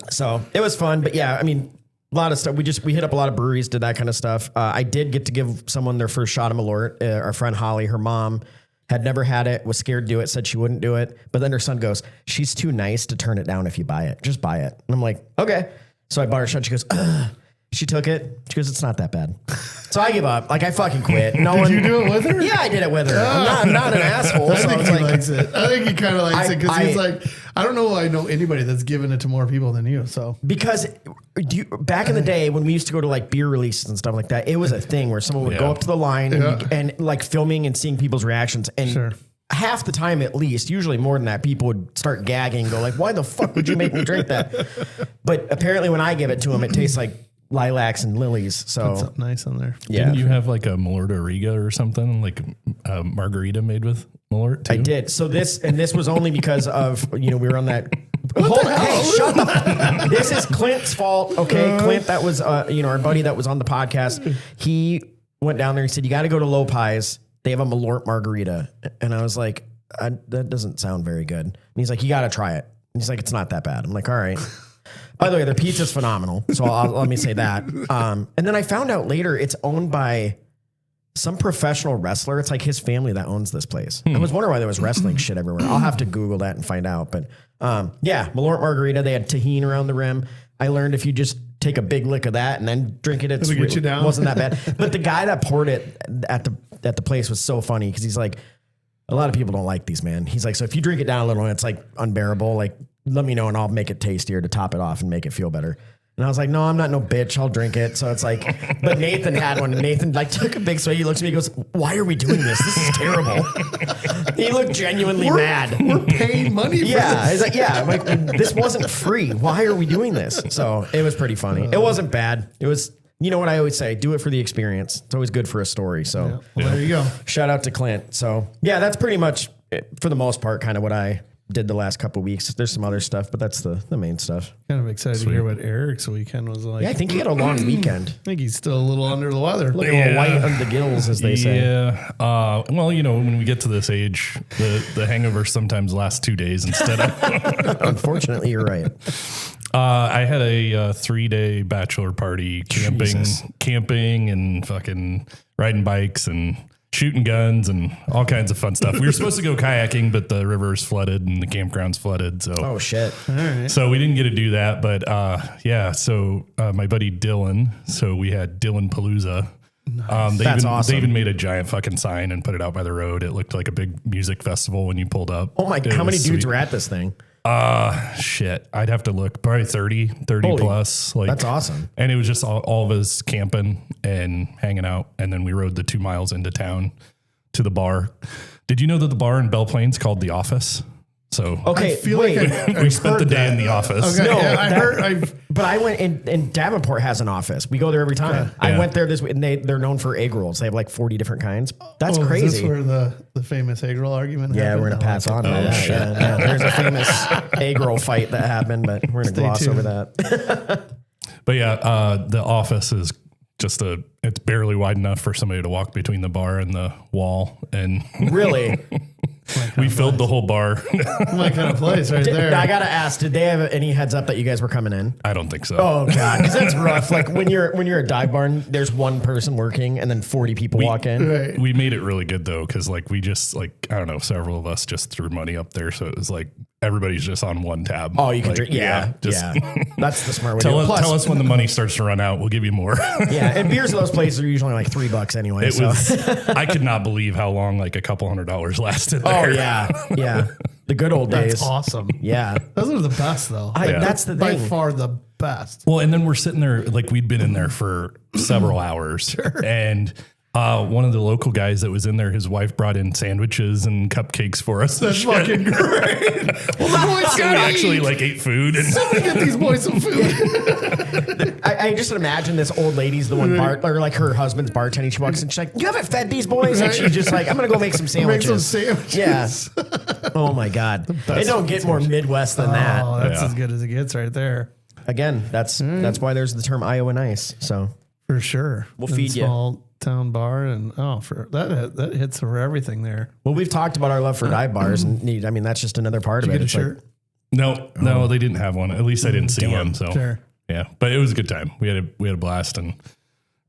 [SPEAKER 1] So it was fun, but yeah, I mean, a lot of stuff. We hit up a lot of breweries, did that kind of stuff. I did get to give someone their first shot of Malort. Our friend Holly, her mom had never had it, was scared to do it, said she wouldn't do it. But then her son goes, she's too nice to turn it down if you buy it. Just buy it. And I'm like, okay. So I bought her a shot. She goes, ugh. She took it. She goes, it's not that bad. So I give up. Like I fucking quit.
[SPEAKER 2] Did you do it with her?
[SPEAKER 1] Yeah, I did it with her. I'm not an asshole.
[SPEAKER 2] I think he likes it. I think he kind of likes it because he's like, I don't know. I know anybody that's given it to more people than you. So
[SPEAKER 1] because back in the day when we used to go to like beer releases and stuff like that, it was a thing where someone would go up to the line and like filming and seeing people's reactions and. Half the time, at least, usually more than that, people would start gagging and go like, why the fuck would you make me drink that? But apparently when I give it to them, it tastes like lilacs and lilies. So
[SPEAKER 2] that's nice on there.
[SPEAKER 1] Yeah.
[SPEAKER 3] Didn't you have like a Malort Riga or something, like a margarita made with Malort too?
[SPEAKER 1] I did. So this was only because of, we were on that. Hey, shut the This is Clint's fault. Okay. Clint, that was, our buddy that was on the podcast. He went down there and said, you got to go to Low Pies. They have a Malort margarita. And I was like, that doesn't sound very good. And he's like, you got to try it. And he's like, it's not that bad. I'm like, all right. By the way, their pizza's phenomenal. So let me say that. And then I found out later it's owned by some professional wrestler. It's like his family that owns this place. I was wondering why there was wrestling shit everywhere. I'll have to Google that and find out. But yeah, Malort margarita. They had tahini around the rim. I learned if you just take a big lick of that and then drink it,
[SPEAKER 2] It'll get you down.
[SPEAKER 1] wasn't that bad. But the guy that poured it at the place was so funny because he's like, a lot of people don't like these, man. He's like, so if you drink it down a little and it's like unbearable, like let me know and I'll make it tastier to top it off and make it feel better. And I was like, no, I'm not no bitch. I'll drink it. So it's like, but Nathan had one and Nathan like took a big swig. He looks at me and goes, why are we doing this? This is terrible. He looked genuinely mad.
[SPEAKER 2] We're paying money for this.
[SPEAKER 1] He's like, yeah, I'm like, this wasn't free. Why are we doing this? So it was pretty funny. It wasn't bad. It was you know what I always say? Do it for the experience. It's always good for a story. So
[SPEAKER 2] There you go.
[SPEAKER 1] shout out to Clint. So yeah, that's pretty much it, for the most part, kind of what I did the last couple of weeks. There's some other stuff, but that's the main stuff.
[SPEAKER 2] Kind of excited to hear what Eric's weekend was like.
[SPEAKER 1] Yeah, I think he had a long weekend.
[SPEAKER 2] I think he's still a little under the weather.
[SPEAKER 1] Looking a little white under the gills, as they say.
[SPEAKER 3] Yeah. Well, you know, when we get to this age, the hangover sometimes lasts 2 days instead of.
[SPEAKER 1] Unfortunately, you're right.
[SPEAKER 3] I had a 3-day bachelor party, camping and fucking riding bikes and shooting guns and all kinds of fun stuff. We were supposed to go kayaking, but the river's flooded and the campground's flooded. So,
[SPEAKER 1] Oh shit!
[SPEAKER 2] All right.
[SPEAKER 3] so we didn't get to do that. But yeah, so my buddy Dylan, so we had Dylan Palooza.
[SPEAKER 1] That's awesome.
[SPEAKER 3] They even made a giant fucking sign and put it out by the road. It looked like a big music festival when you pulled up.
[SPEAKER 1] Oh my!
[SPEAKER 3] It
[SPEAKER 1] How many
[SPEAKER 3] was
[SPEAKER 1] dudes
[SPEAKER 3] sweet.
[SPEAKER 1] were at this thing?
[SPEAKER 3] Shit. I'd have to look. Probably 30
[SPEAKER 1] Holy-
[SPEAKER 3] plus. Like
[SPEAKER 1] That's awesome.
[SPEAKER 3] And it was just all of us camping and hanging out. And then we rode the 2 miles into town to the bar. Did you know that the bar in Belle Plains called The Office? So
[SPEAKER 1] Okay,
[SPEAKER 2] I feel
[SPEAKER 1] wait.
[SPEAKER 2] like
[SPEAKER 3] we spent the day in the office.
[SPEAKER 2] Okay,
[SPEAKER 1] No,
[SPEAKER 2] yeah, I
[SPEAKER 1] that-
[SPEAKER 2] heard.
[SPEAKER 1] But I went in Davenport has an office. We go there every time. I
[SPEAKER 3] Yeah.
[SPEAKER 1] went there this week, and they're known for egg rolls. They have like 40 different kinds. That's
[SPEAKER 2] Is this
[SPEAKER 1] crazy.
[SPEAKER 2] where the famous egg roll argument
[SPEAKER 1] Yeah,
[SPEAKER 2] happened?
[SPEAKER 1] we're gonna
[SPEAKER 2] I
[SPEAKER 1] pass
[SPEAKER 2] like
[SPEAKER 1] on
[SPEAKER 2] it.
[SPEAKER 1] to that. Yeah. There's a famous egg roll fight that happened, but we're gonna gloss
[SPEAKER 2] tuned.
[SPEAKER 1] over that.
[SPEAKER 3] But yeah, the office is just it's barely wide enough for somebody to walk between the bar and the wall. And
[SPEAKER 1] Really?
[SPEAKER 3] we filled the whole bar.
[SPEAKER 2] My kind of place right there.
[SPEAKER 1] I gotta ask, did they have any heads up that you guys were coming in?
[SPEAKER 3] I don't think so.
[SPEAKER 1] Oh god, because that's rough. Like when you're a dive bar, and there's one person working, and then 40 people walk in.
[SPEAKER 2] Right.
[SPEAKER 3] We made it really good though, because like we just I don't know, several of us just threw money up there, so it was like everybody's just on one tab.
[SPEAKER 1] Oh, you can
[SPEAKER 3] Like,
[SPEAKER 1] drink. Yeah.
[SPEAKER 3] just
[SPEAKER 1] That's the smart way to do it. Plus,
[SPEAKER 3] tell us when the money starts to run out. We'll give you more.
[SPEAKER 1] yeah, and beers at those places are usually like $3 anyway.
[SPEAKER 3] It
[SPEAKER 1] so.
[SPEAKER 3] was. I could not believe how long like a couple $100 lasted.
[SPEAKER 1] Oh
[SPEAKER 3] There.
[SPEAKER 1] yeah. The good old days.
[SPEAKER 2] That's awesome.
[SPEAKER 1] Yeah.
[SPEAKER 2] Those are the best, though.
[SPEAKER 1] That's the
[SPEAKER 2] By
[SPEAKER 1] thing.
[SPEAKER 2] far the best.
[SPEAKER 3] Well, and then we're sitting there like we'd been in there for several hours, and one of the local guys that was in there, his wife brought in sandwiches and cupcakes for us.
[SPEAKER 2] That's fucking great. Well, the boys
[SPEAKER 3] So we actually like ate food and
[SPEAKER 2] get these boys some food.
[SPEAKER 1] I just imagine this old lady's the one or like her husband's bartending. She walks in, she's like, "You haven't fed these boys," and she's just like, "I'm gonna go make some
[SPEAKER 2] Make
[SPEAKER 1] sandwiches."
[SPEAKER 2] some sandwiches.
[SPEAKER 1] Yeah. Oh my god, it don't get more Midwest than that.
[SPEAKER 2] Oh, that's
[SPEAKER 3] Yeah.
[SPEAKER 2] as good as it gets right there.
[SPEAKER 1] Again, that's why there's the term Iowa nice. So
[SPEAKER 2] For sure.
[SPEAKER 1] We'll feed ya.
[SPEAKER 2] Small town bar and for that hits for everything there.
[SPEAKER 1] well, we've talked about our love for dive bars, and I mean that's just another part of
[SPEAKER 2] Did
[SPEAKER 1] it.
[SPEAKER 2] you
[SPEAKER 1] It's
[SPEAKER 2] get a
[SPEAKER 1] like-
[SPEAKER 2] shirt?
[SPEAKER 3] no, they didn't have one. At least I didn't see one. So
[SPEAKER 2] Sure.
[SPEAKER 3] yeah, but it was a good time. We had a blast and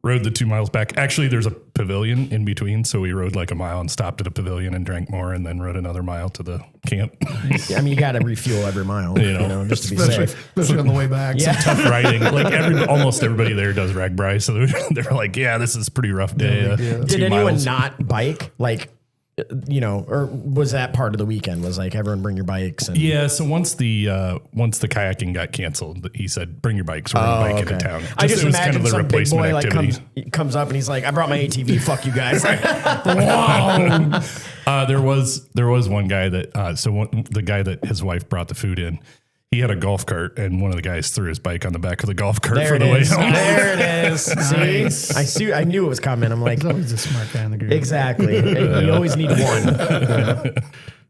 [SPEAKER 3] rode the 2 miles back. Actually, there's a pavilion in between, so we rode like a mile and stopped at a pavilion and drank more, and then rode another mile to the camp.
[SPEAKER 1] I mean, you got to refuel every mile,
[SPEAKER 3] You know,
[SPEAKER 1] just to be
[SPEAKER 2] Especially,
[SPEAKER 1] safe.
[SPEAKER 2] especially on the way back.
[SPEAKER 1] Yeah.
[SPEAKER 3] Tough riding. Like almost everybody there does ragbri, so they're like, yeah, this is a pretty rough day.
[SPEAKER 2] big deal.
[SPEAKER 3] 2
[SPEAKER 1] Did anyone
[SPEAKER 3] miles.
[SPEAKER 1] not bike? Like, or was that part of the weekend? Was like everyone bring your bikes? And
[SPEAKER 3] Yeah, so once the kayaking got canceled, he said, "Bring your bikes. We're gonna bike into town."
[SPEAKER 1] I just
[SPEAKER 3] it was
[SPEAKER 1] imagine some big boy like
[SPEAKER 3] activity.
[SPEAKER 1] comes up and he's like, "I brought my ATV. Fuck you guys."
[SPEAKER 3] There was one guy that the guy that his wife brought the food in. He had a golf cart, and one of the guys threw his bike on the back of the golf cart
[SPEAKER 1] There
[SPEAKER 3] for
[SPEAKER 1] it
[SPEAKER 3] the way
[SPEAKER 1] is.
[SPEAKER 3] home.
[SPEAKER 1] There it is. See, I knew it was coming. I'm like,
[SPEAKER 2] He's always a smart guy in the group.
[SPEAKER 1] exactly. You always need one.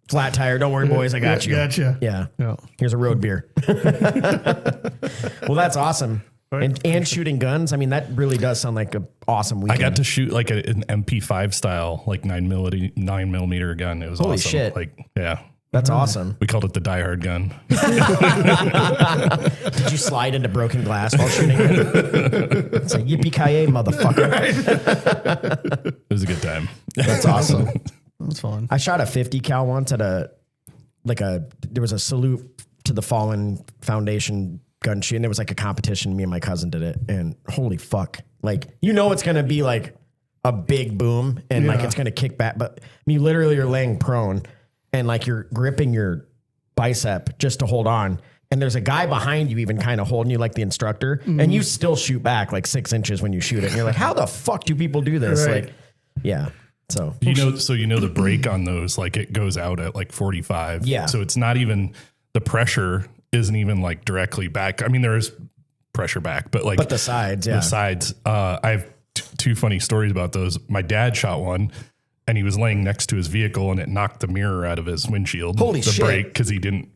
[SPEAKER 1] Flat tire. Don't worry, boys. I got you.
[SPEAKER 2] Gotcha.
[SPEAKER 1] Yeah.
[SPEAKER 2] Yeah.
[SPEAKER 1] Here's a road beer. Well, that's awesome. And shooting guns. I mean, that really does sound like an awesome
[SPEAKER 3] I
[SPEAKER 1] weekend.
[SPEAKER 3] got to shoot like an MP5 style, like 9mm gun. It was
[SPEAKER 1] Holy
[SPEAKER 3] awesome.
[SPEAKER 1] shit.
[SPEAKER 3] Like, yeah,
[SPEAKER 1] That's awesome.
[SPEAKER 3] we called it the Die Hard gun.
[SPEAKER 1] Did you slide into broken glass while shooting it? It's like yippee-ki-yay, motherfucker.
[SPEAKER 3] It was a good time.
[SPEAKER 1] That's awesome.
[SPEAKER 2] That's fun.
[SPEAKER 1] I shot a 50 cal once at there was a salute to the fallen foundation gun shoot, and there was like a competition. Me and my cousin did it, and holy fuck. Like, it's going to be like a big boom and like
[SPEAKER 2] Yeah.
[SPEAKER 1] it's going to kick back. But you literally are laying prone and like you're gripping your bicep just to hold on. And there's a guy behind you even kind of holding you like the instructor, and you still shoot back like 6 inches when you shoot it. And you're like, how the fuck do people do this?
[SPEAKER 2] Right.
[SPEAKER 1] Like, yeah. So
[SPEAKER 3] the brake on those, like it goes out at like 45.
[SPEAKER 1] Yeah.
[SPEAKER 3] So it's not even, the pressure isn't even like directly back. I mean, there's pressure back, but
[SPEAKER 1] the sides,
[SPEAKER 3] the sides. I have two funny stories about those. My dad shot one, and he was laying next to his vehicle, and it knocked the mirror out of his windshield.
[SPEAKER 1] Holy
[SPEAKER 3] the
[SPEAKER 1] shit.
[SPEAKER 3] brake, because he didn't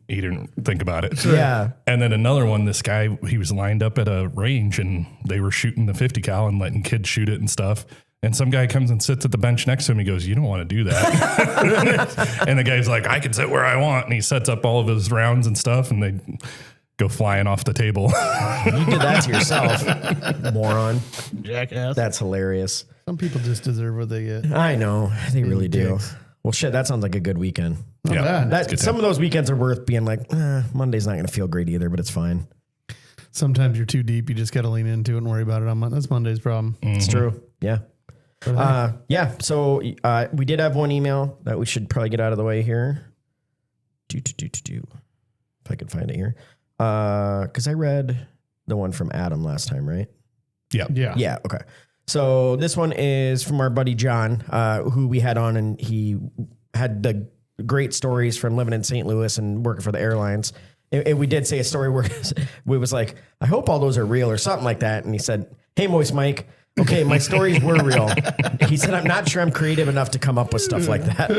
[SPEAKER 3] think about it.
[SPEAKER 1] Yeah.
[SPEAKER 3] And then another one, this guy, he was lined up at a range, and they were shooting the 50 cal and letting kids shoot it and stuff. And some guy comes and sits at the bench next to him. He goes, "You don't want to do that." And the guy's like, "I can sit where I want." And he sets up all of his rounds and stuff, and they go flying off the table.
[SPEAKER 1] You did that to yourself, moron.
[SPEAKER 2] Jackass.
[SPEAKER 1] That's hilarious.
[SPEAKER 2] Some people just deserve what they get.
[SPEAKER 1] I know. They really do.
[SPEAKER 2] dicks.
[SPEAKER 1] Well, shit, that sounds like a good weekend.
[SPEAKER 2] Not bad.
[SPEAKER 1] That, some of those weekends are worth being like, Monday's not going to feel great either, but it's fine.
[SPEAKER 2] Sometimes you're too deep. You just got to lean into it and worry about it on Monday. That's Monday's problem.
[SPEAKER 1] It's true. Yeah. So we did have one email that we should probably get out of the way here. If I could find it here. Because I read the one from Adam last time, right?
[SPEAKER 3] Yeah.
[SPEAKER 1] Yeah. Okay. So this one is from our buddy John, who we had on, and he had the great stories from living in St. Louis and working for the airlines. And we did say a story where we was like, I hope all those are real or something like that. And he said, "Hey, Moist Mike. Okay, my stories were real." He said, "I'm not sure I'm creative enough to come up with stuff like that."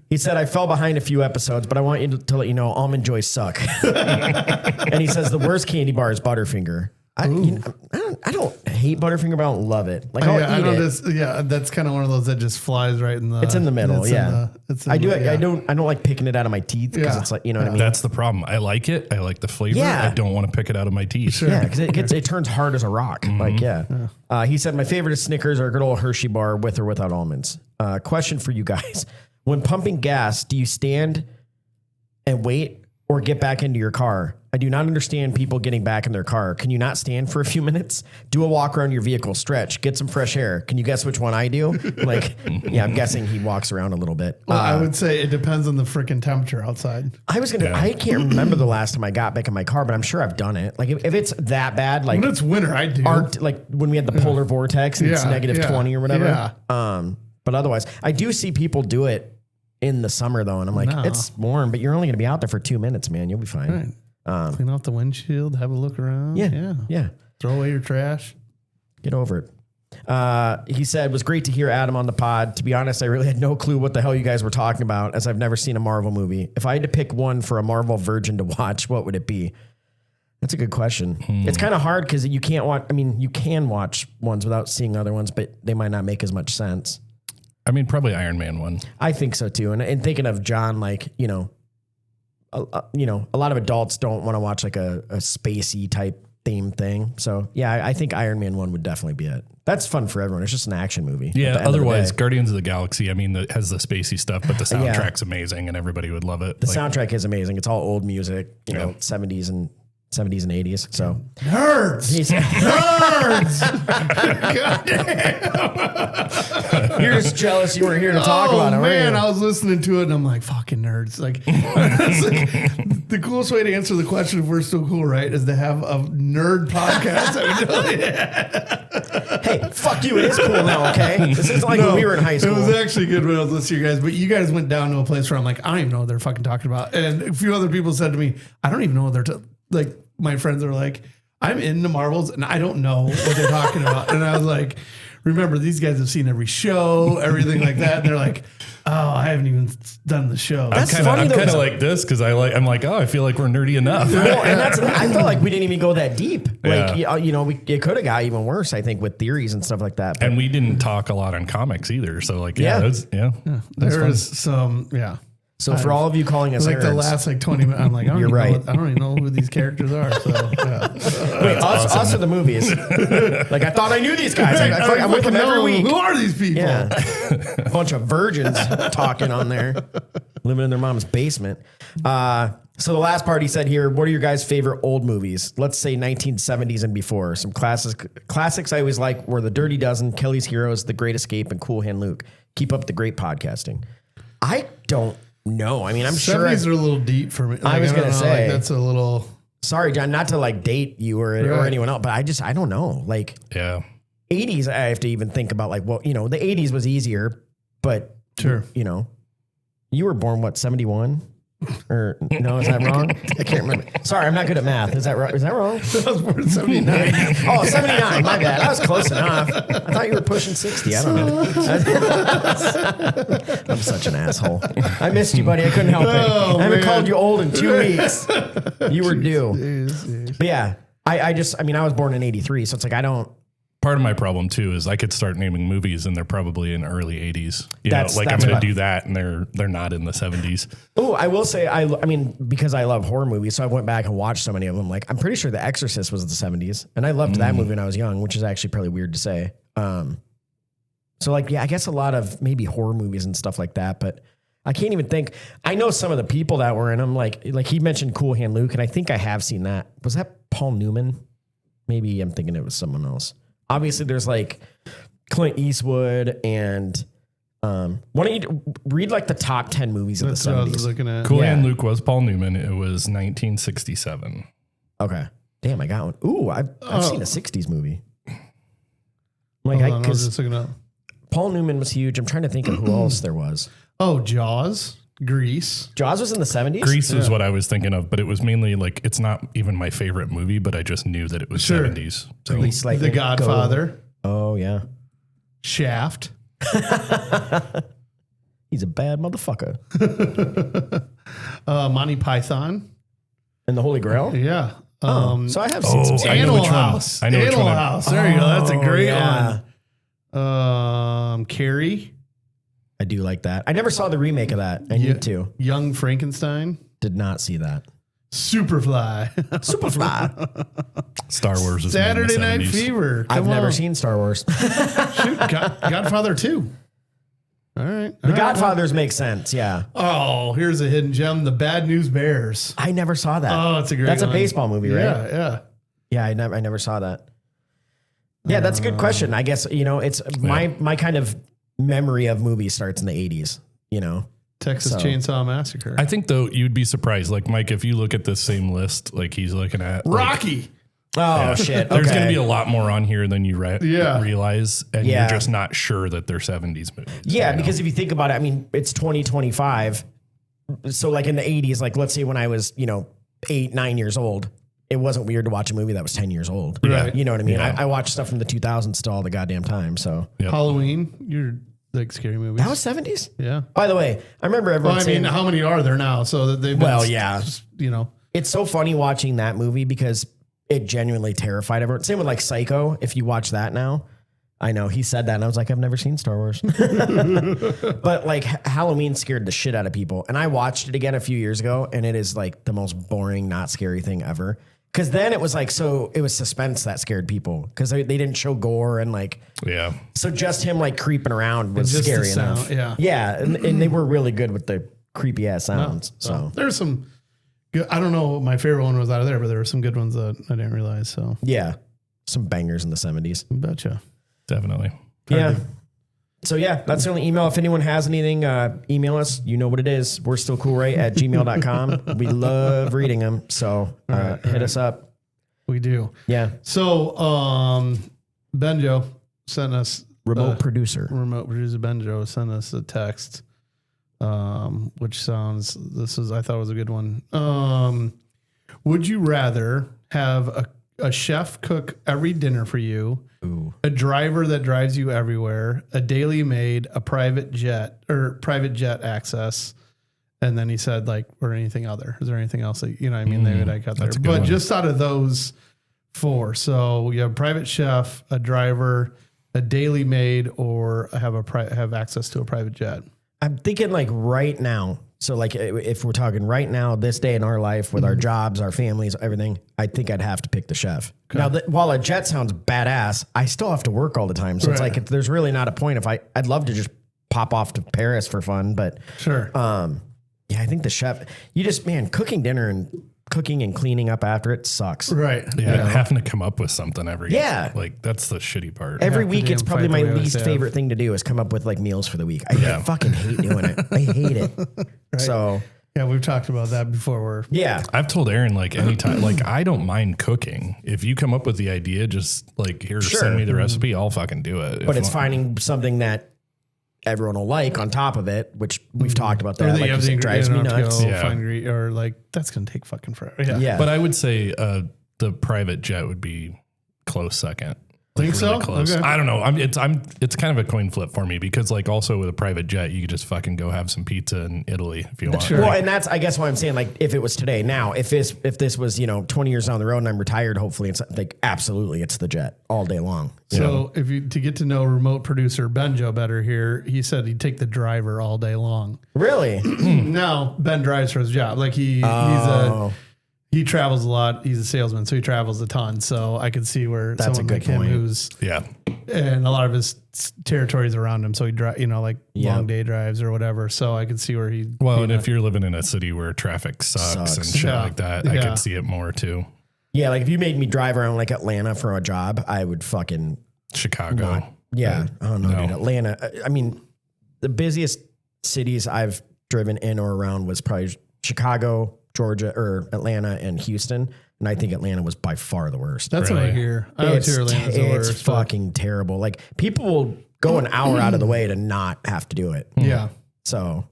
[SPEAKER 1] He said, "I fell behind a few episodes, but I want you to let you know Almond Joys suck." And he says, "The worst candy bar is Butterfinger." I don't hate Butterfinger, but I don't love it. Like, I'll eat it.
[SPEAKER 2] That's kind of one of those that just flies right in the.
[SPEAKER 1] It's in the middle, yeah. I don't like picking it out of my teeth because it's like, you know what I mean.
[SPEAKER 3] That's the problem. I like it. I like the flavor.
[SPEAKER 1] Yeah.
[SPEAKER 3] I don't want to pick it out of my teeth.
[SPEAKER 2] Sure.
[SPEAKER 1] Yeah, because it turns hard as a rock. Like, yeah. He said, "My favorite is Snickers or a good old Hershey bar with or without almonds." Question for you guys: when pumping gas, do you stand and wait or get back into your car? I do not understand people getting back in their car. Can you not stand for a few minutes? Do a walk around your vehicle, stretch, get some fresh air. Can you guess which one I do? Like, yeah, I'm guessing he walks around a little bit.
[SPEAKER 2] Well, I would say it depends on the freaking temperature outside.
[SPEAKER 1] I can't remember the last time I got back in my car, but I'm sure I've done it. Like if it's that bad, like
[SPEAKER 2] When it's winter, I do.
[SPEAKER 1] like when we had the polar vortex and it's negative 20 or whatever.
[SPEAKER 2] Yeah.
[SPEAKER 1] But otherwise, I do see people do it in the summer though. And I'm like, it's warm, but you're only going to be out there for 2 minutes, man. You'll be fine.
[SPEAKER 2] Right. Clean off the windshield, have a look around.
[SPEAKER 1] Yeah.
[SPEAKER 2] Throw away your trash.
[SPEAKER 1] Get over it. He said, "It was great to hear Adam on the pod. To be honest, I really had no clue what the hell you guys were talking about, as I've never seen a Marvel movie. If I had to pick one for a Marvel virgin to watch, what would it be?" That's a good question. It's kind of hard because you can't watch. I mean, you can watch ones without seeing other ones, but they might not make as much sense.
[SPEAKER 3] I mean, probably Iron Man one.
[SPEAKER 1] I think so too. And thinking of John, like, a lot of adults don't want to watch like a spacey type theme thing. So yeah, I think Iron Man 1 would definitely be it. That's fun for everyone. It's just an action movie.
[SPEAKER 3] Yeah. Otherwise, Guardians of the Galaxy, I mean, it has the spacey stuff, but the soundtrack's amazing and everybody would love it.
[SPEAKER 1] The soundtrack is amazing. It's all old music, 70s and 80s. So
[SPEAKER 2] Nerds.
[SPEAKER 1] God damn. You're just jealous you weren't here to talk about it.
[SPEAKER 2] Man, I was listening to it and I'm like, fucking nerds. Like, the coolest way to answer the question if we're still cool, right, is to have a nerd podcast.
[SPEAKER 1] Hey, fuck you. It is cool now, okay? This isn't like when we were in high school.
[SPEAKER 2] It was actually good when I was listening to you guys, but you guys went down to a place where I'm like, I don't even know what they're fucking talking about. And a few other people said to me, I don't even know what they're like. My friends are like, I'm into Marvels and I don't know what they're talking about. And I was like, remember, these guys have seen every show, everything like that. And they're like, oh, I haven't even done the show.
[SPEAKER 3] I'm kind of like this because I'm like, oh, I feel like we're nerdy enough.
[SPEAKER 1] Well, and I felt like we didn't even go that deep. Like, it could have got even worse, I think, with theories and stuff like that. But,
[SPEAKER 3] and we didn't talk a lot on comics either. So like,
[SPEAKER 2] there is some,
[SPEAKER 1] So for all of you calling us
[SPEAKER 2] like
[SPEAKER 1] nerds,
[SPEAKER 2] the last 20 minutes, I'm like, I don't even know who these characters are. So
[SPEAKER 1] wait, us or the movies? Like I thought I knew these guys. I'm with them every week.
[SPEAKER 2] Who are these people?
[SPEAKER 1] Yeah, a bunch of virgins talking on there, living in their mom's basement. So the last part he said here, what are your guys' favorite old movies? Let's say 1970s and before. Some classics I always like were The Dirty Dozen, Kelly's Heroes, The Great Escape, and Cool Hand Luke. Keep up the great podcasting. I don't. No, I mean, I'm sure
[SPEAKER 2] 70s are a little deep for me. Like,
[SPEAKER 1] I was going to say
[SPEAKER 2] that's a little.
[SPEAKER 1] Sorry, John, not to like date you or anyone else, but I don't know. Like, 80s, I have to even think about like, well, the 80s was easier, but
[SPEAKER 2] sure,
[SPEAKER 1] you were born what, 71? Or no, is that wrong? I can't remember. Sorry, I'm not good at math. Is that right? Is that wrong?
[SPEAKER 2] I was born in 79.
[SPEAKER 1] Oh, 79. My bad. I was close enough. I thought you were pushing 60. I don't know. I'm such an asshole. I missed you, buddy. I couldn't help it. I haven't called you old in 2 weeks. You were due. But yeah, I was born in 83. So it's like, I don't.
[SPEAKER 3] Part of my problem too is I could start naming movies and they're probably in early 80s.
[SPEAKER 1] That's
[SPEAKER 3] I'm going to do that and they're not in the 70s.
[SPEAKER 1] Oh, I will say, I mean, because I love horror movies, so I went back and watched so many of them. Like, I'm pretty sure The Exorcist was the 70s, and I loved that movie when I was young, which is actually probably weird to say. So like, yeah, I guess a lot of maybe horror movies and stuff like that, but I can't even think. I know some of the people that were in them, like he mentioned Cool Hand Luke, and I think I have seen that. Was that Paul Newman? Maybe I'm thinking it was someone else. Obviously, there's like Clint Eastwood and why don't you read like the top 10 movies of the 70s?
[SPEAKER 2] What I was looking at.
[SPEAKER 3] Cool Hand Luke was Paul Newman. It was 1967.
[SPEAKER 1] Okay. Damn, I got one. Ooh, I've seen a 60s movie. Like,
[SPEAKER 2] Hold on, I was just looking up.
[SPEAKER 1] Paul Newman was huge. I'm trying to think of who else there was.
[SPEAKER 2] Oh, Jaws, Grease.
[SPEAKER 1] Jaws was in the 70s?
[SPEAKER 3] Grease is what I was thinking of, but it was mainly like, it's not even my favorite movie, but I just knew that it was 70s. So
[SPEAKER 1] Grease, like
[SPEAKER 2] The Godfather.
[SPEAKER 1] Oh, yeah.
[SPEAKER 2] Shaft.
[SPEAKER 1] He's a bad motherfucker.
[SPEAKER 2] Monty Python.
[SPEAKER 1] And the Holy Grail?
[SPEAKER 2] Yeah.
[SPEAKER 1] So I have seen some.
[SPEAKER 3] I know
[SPEAKER 2] Animal
[SPEAKER 3] which one.
[SPEAKER 2] House.
[SPEAKER 3] I know which
[SPEAKER 2] Animal
[SPEAKER 3] one.
[SPEAKER 2] House. There you go. That's a great
[SPEAKER 1] yeah.
[SPEAKER 2] one. Carrie.
[SPEAKER 1] I do like that. I never saw the remake of that. I need to.
[SPEAKER 2] Young Frankenstein.
[SPEAKER 1] Did not see that.
[SPEAKER 2] Superfly.
[SPEAKER 1] Superfly.
[SPEAKER 3] Star Wars was
[SPEAKER 2] Saturday
[SPEAKER 3] made in the
[SPEAKER 2] Night
[SPEAKER 3] 70s.
[SPEAKER 2] Fever.
[SPEAKER 1] I've
[SPEAKER 2] Come
[SPEAKER 1] never
[SPEAKER 2] on.
[SPEAKER 1] seen Star Wars.
[SPEAKER 2] Shoot, Godfather 2. All right.
[SPEAKER 1] The Godfathers make sense. Yeah.
[SPEAKER 2] Oh, here's a hidden gem. The Bad News Bears.
[SPEAKER 1] I never saw that.
[SPEAKER 2] Oh, it's a great
[SPEAKER 1] That's
[SPEAKER 2] one.
[SPEAKER 1] a baseball movie, right?
[SPEAKER 2] Yeah.
[SPEAKER 1] Yeah, I never saw that. Yeah, that's a good question. I guess, it's my kind of memory of movies starts in the 80s,
[SPEAKER 2] Texas
[SPEAKER 1] So-
[SPEAKER 2] Chainsaw Massacre.
[SPEAKER 3] I think though you'd be surprised. Like Mike, if you look at this same list, like he's looking at like,
[SPEAKER 2] Rocky.
[SPEAKER 1] Oh, shit.
[SPEAKER 3] there's
[SPEAKER 1] Okay.
[SPEAKER 3] going to be a lot more on here than you realize, and
[SPEAKER 1] Yeah.
[SPEAKER 3] you're just not sure that they're 70s movies.
[SPEAKER 1] Yeah, because if you think about it, I mean, it's 2025. So like in the 80s, like let's say when I was, 8, 9 years old, it wasn't weird to watch a movie that was 10 years old.
[SPEAKER 2] Right.
[SPEAKER 1] You know what I mean?
[SPEAKER 3] Yeah.
[SPEAKER 1] I watched stuff from the 2000s still all the goddamn time. So
[SPEAKER 3] Yep.
[SPEAKER 2] Halloween. You're like scary movies.
[SPEAKER 1] that was 70s?
[SPEAKER 2] Yeah.
[SPEAKER 1] By the way, I remember everyone
[SPEAKER 2] Well, I
[SPEAKER 1] saying,
[SPEAKER 2] mean, how many are there now? So that they've been,
[SPEAKER 1] Well, yeah.
[SPEAKER 2] It's
[SPEAKER 1] it's so funny watching that movie because it genuinely terrified everyone. Same with like Psycho. If you watch that now, I know he said that and I was like, I've never seen Star Wars. But like Halloween scared the shit out of people. And I watched it again a few years ago and it is like the most boring, not scary thing ever. Cause then it was like, it was suspense that scared people because they didn't show gore and like,
[SPEAKER 3] Yeah.
[SPEAKER 1] so just him like creeping around was
[SPEAKER 2] just the
[SPEAKER 1] scary
[SPEAKER 2] sound,
[SPEAKER 1] enough.
[SPEAKER 2] yeah.
[SPEAKER 1] Yeah. And they were really good with the creepy ass sounds. So
[SPEAKER 2] there's some good, I don't know what my favorite one was out of there, but there were some good ones that I didn't realize. So
[SPEAKER 1] yeah, some bangers in the 70s.
[SPEAKER 2] betcha.
[SPEAKER 3] Definitely.
[SPEAKER 1] Yeah. So yeah, that's the only email. If anyone has anything, email us. You know what it is. We're still cool, right? At gmail.com. We love reading them. So hit us up.
[SPEAKER 2] We do.
[SPEAKER 1] Yeah.
[SPEAKER 2] So Benjo sent us
[SPEAKER 1] Remote producer.
[SPEAKER 2] remote producer Benjo sent us a text, which sounds, I thought was a good one. Would you rather have a chef cook every dinner for you, a driver that drives you everywhere, a daily maid, a private jet access? And then he said or anything other. Is there anything else that, I mean, they would I got there,
[SPEAKER 3] that's a good
[SPEAKER 2] but
[SPEAKER 3] one.
[SPEAKER 2] just out of those 4. So you have private chef, a driver, a daily maid, or have access to a private jet.
[SPEAKER 1] I'm thinking like right now. So like if we're talking right now, this day in our life with our jobs, our families, everything, I think I'd have to pick the chef. Okay. Now, while a jet sounds badass, I still have to work all the time. So it's like, there's really not a point I'd love to just pop off to Paris for fun, but
[SPEAKER 2] Sure.
[SPEAKER 1] yeah, I think the chef, cooking dinner and cooking and cleaning up after it sucks.
[SPEAKER 2] Right.
[SPEAKER 3] Yeah. Having to come up with something every
[SPEAKER 1] Yeah.
[SPEAKER 3] Like that's the shitty part.
[SPEAKER 1] Every
[SPEAKER 2] the
[SPEAKER 1] week, it's
[SPEAKER 2] damn
[SPEAKER 1] probably
[SPEAKER 2] fight
[SPEAKER 1] my
[SPEAKER 2] that we always
[SPEAKER 1] least
[SPEAKER 2] have.
[SPEAKER 1] favorite thing to do is come up with like meals for the week. I fucking hate doing it. I hate it. So
[SPEAKER 2] Yeah, we've talked about that before.
[SPEAKER 1] yeah,
[SPEAKER 3] I've told Aaron anytime, I don't mind cooking. If you come up with the idea, just here,
[SPEAKER 1] Sure.
[SPEAKER 3] send me the recipe. I'll fucking do it.
[SPEAKER 1] but it's finding something that everyone will like on top of it, which we've talked about
[SPEAKER 2] Or
[SPEAKER 1] that.
[SPEAKER 2] they
[SPEAKER 1] Like
[SPEAKER 2] have
[SPEAKER 1] you said,
[SPEAKER 2] the
[SPEAKER 1] drives me
[SPEAKER 2] ingredient
[SPEAKER 1] nuts.
[SPEAKER 2] to go
[SPEAKER 3] Yeah.
[SPEAKER 2] find or like that's gonna take fucking forever. Yeah.
[SPEAKER 1] Yeah.
[SPEAKER 3] But I would say the private jet would be close second.
[SPEAKER 2] Think so?
[SPEAKER 3] Close.
[SPEAKER 2] Okay.
[SPEAKER 3] I don't know. It's kind of a coin flip for me because like also with a private jet, you could just fucking go have some pizza in Italy if you want.
[SPEAKER 2] Sure.
[SPEAKER 1] Well, and that's, I guess, why I'm saying, like, if it was today, now, if this was, 20 years down the road and I'm retired, hopefully, it's like, absolutely, it's the jet all day long.
[SPEAKER 2] So if you to get to know remote producer Benjo better here, he said he'd take the driver all day long.
[SPEAKER 1] Really?
[SPEAKER 2] Now Ben drives for his job. Like he travels a lot. He's a salesman, so he travels a ton. So I could see where
[SPEAKER 1] That's
[SPEAKER 2] someone
[SPEAKER 1] a
[SPEAKER 2] like
[SPEAKER 1] good
[SPEAKER 2] him
[SPEAKER 1] point.
[SPEAKER 2] who's
[SPEAKER 3] Yeah.
[SPEAKER 2] and a lot of his territories around him. So he drive, like long day drives or whatever. So I could see where he.
[SPEAKER 3] Well, and if you're living in a city where traffic sucks and shit
[SPEAKER 2] Yeah.
[SPEAKER 3] like that, I
[SPEAKER 2] Yeah.
[SPEAKER 3] could see it more too.
[SPEAKER 1] Yeah, like if you made me drive around like Atlanta for a job, I would fucking
[SPEAKER 3] Chicago.
[SPEAKER 1] yeah. I don't know,
[SPEAKER 3] No.
[SPEAKER 1] dude. Atlanta. I mean, the busiest cities I've driven in or around was probably Chicago, Georgia, or Atlanta and Houston. And I think Atlanta was by far the worst.
[SPEAKER 2] that's what I
[SPEAKER 3] Really?
[SPEAKER 2] hear. I always hear Atlanta's the
[SPEAKER 1] It's
[SPEAKER 2] worst. but-
[SPEAKER 1] fucking terrible. Like people will go an hour out of the way to not have to do it.
[SPEAKER 2] Yeah,
[SPEAKER 1] So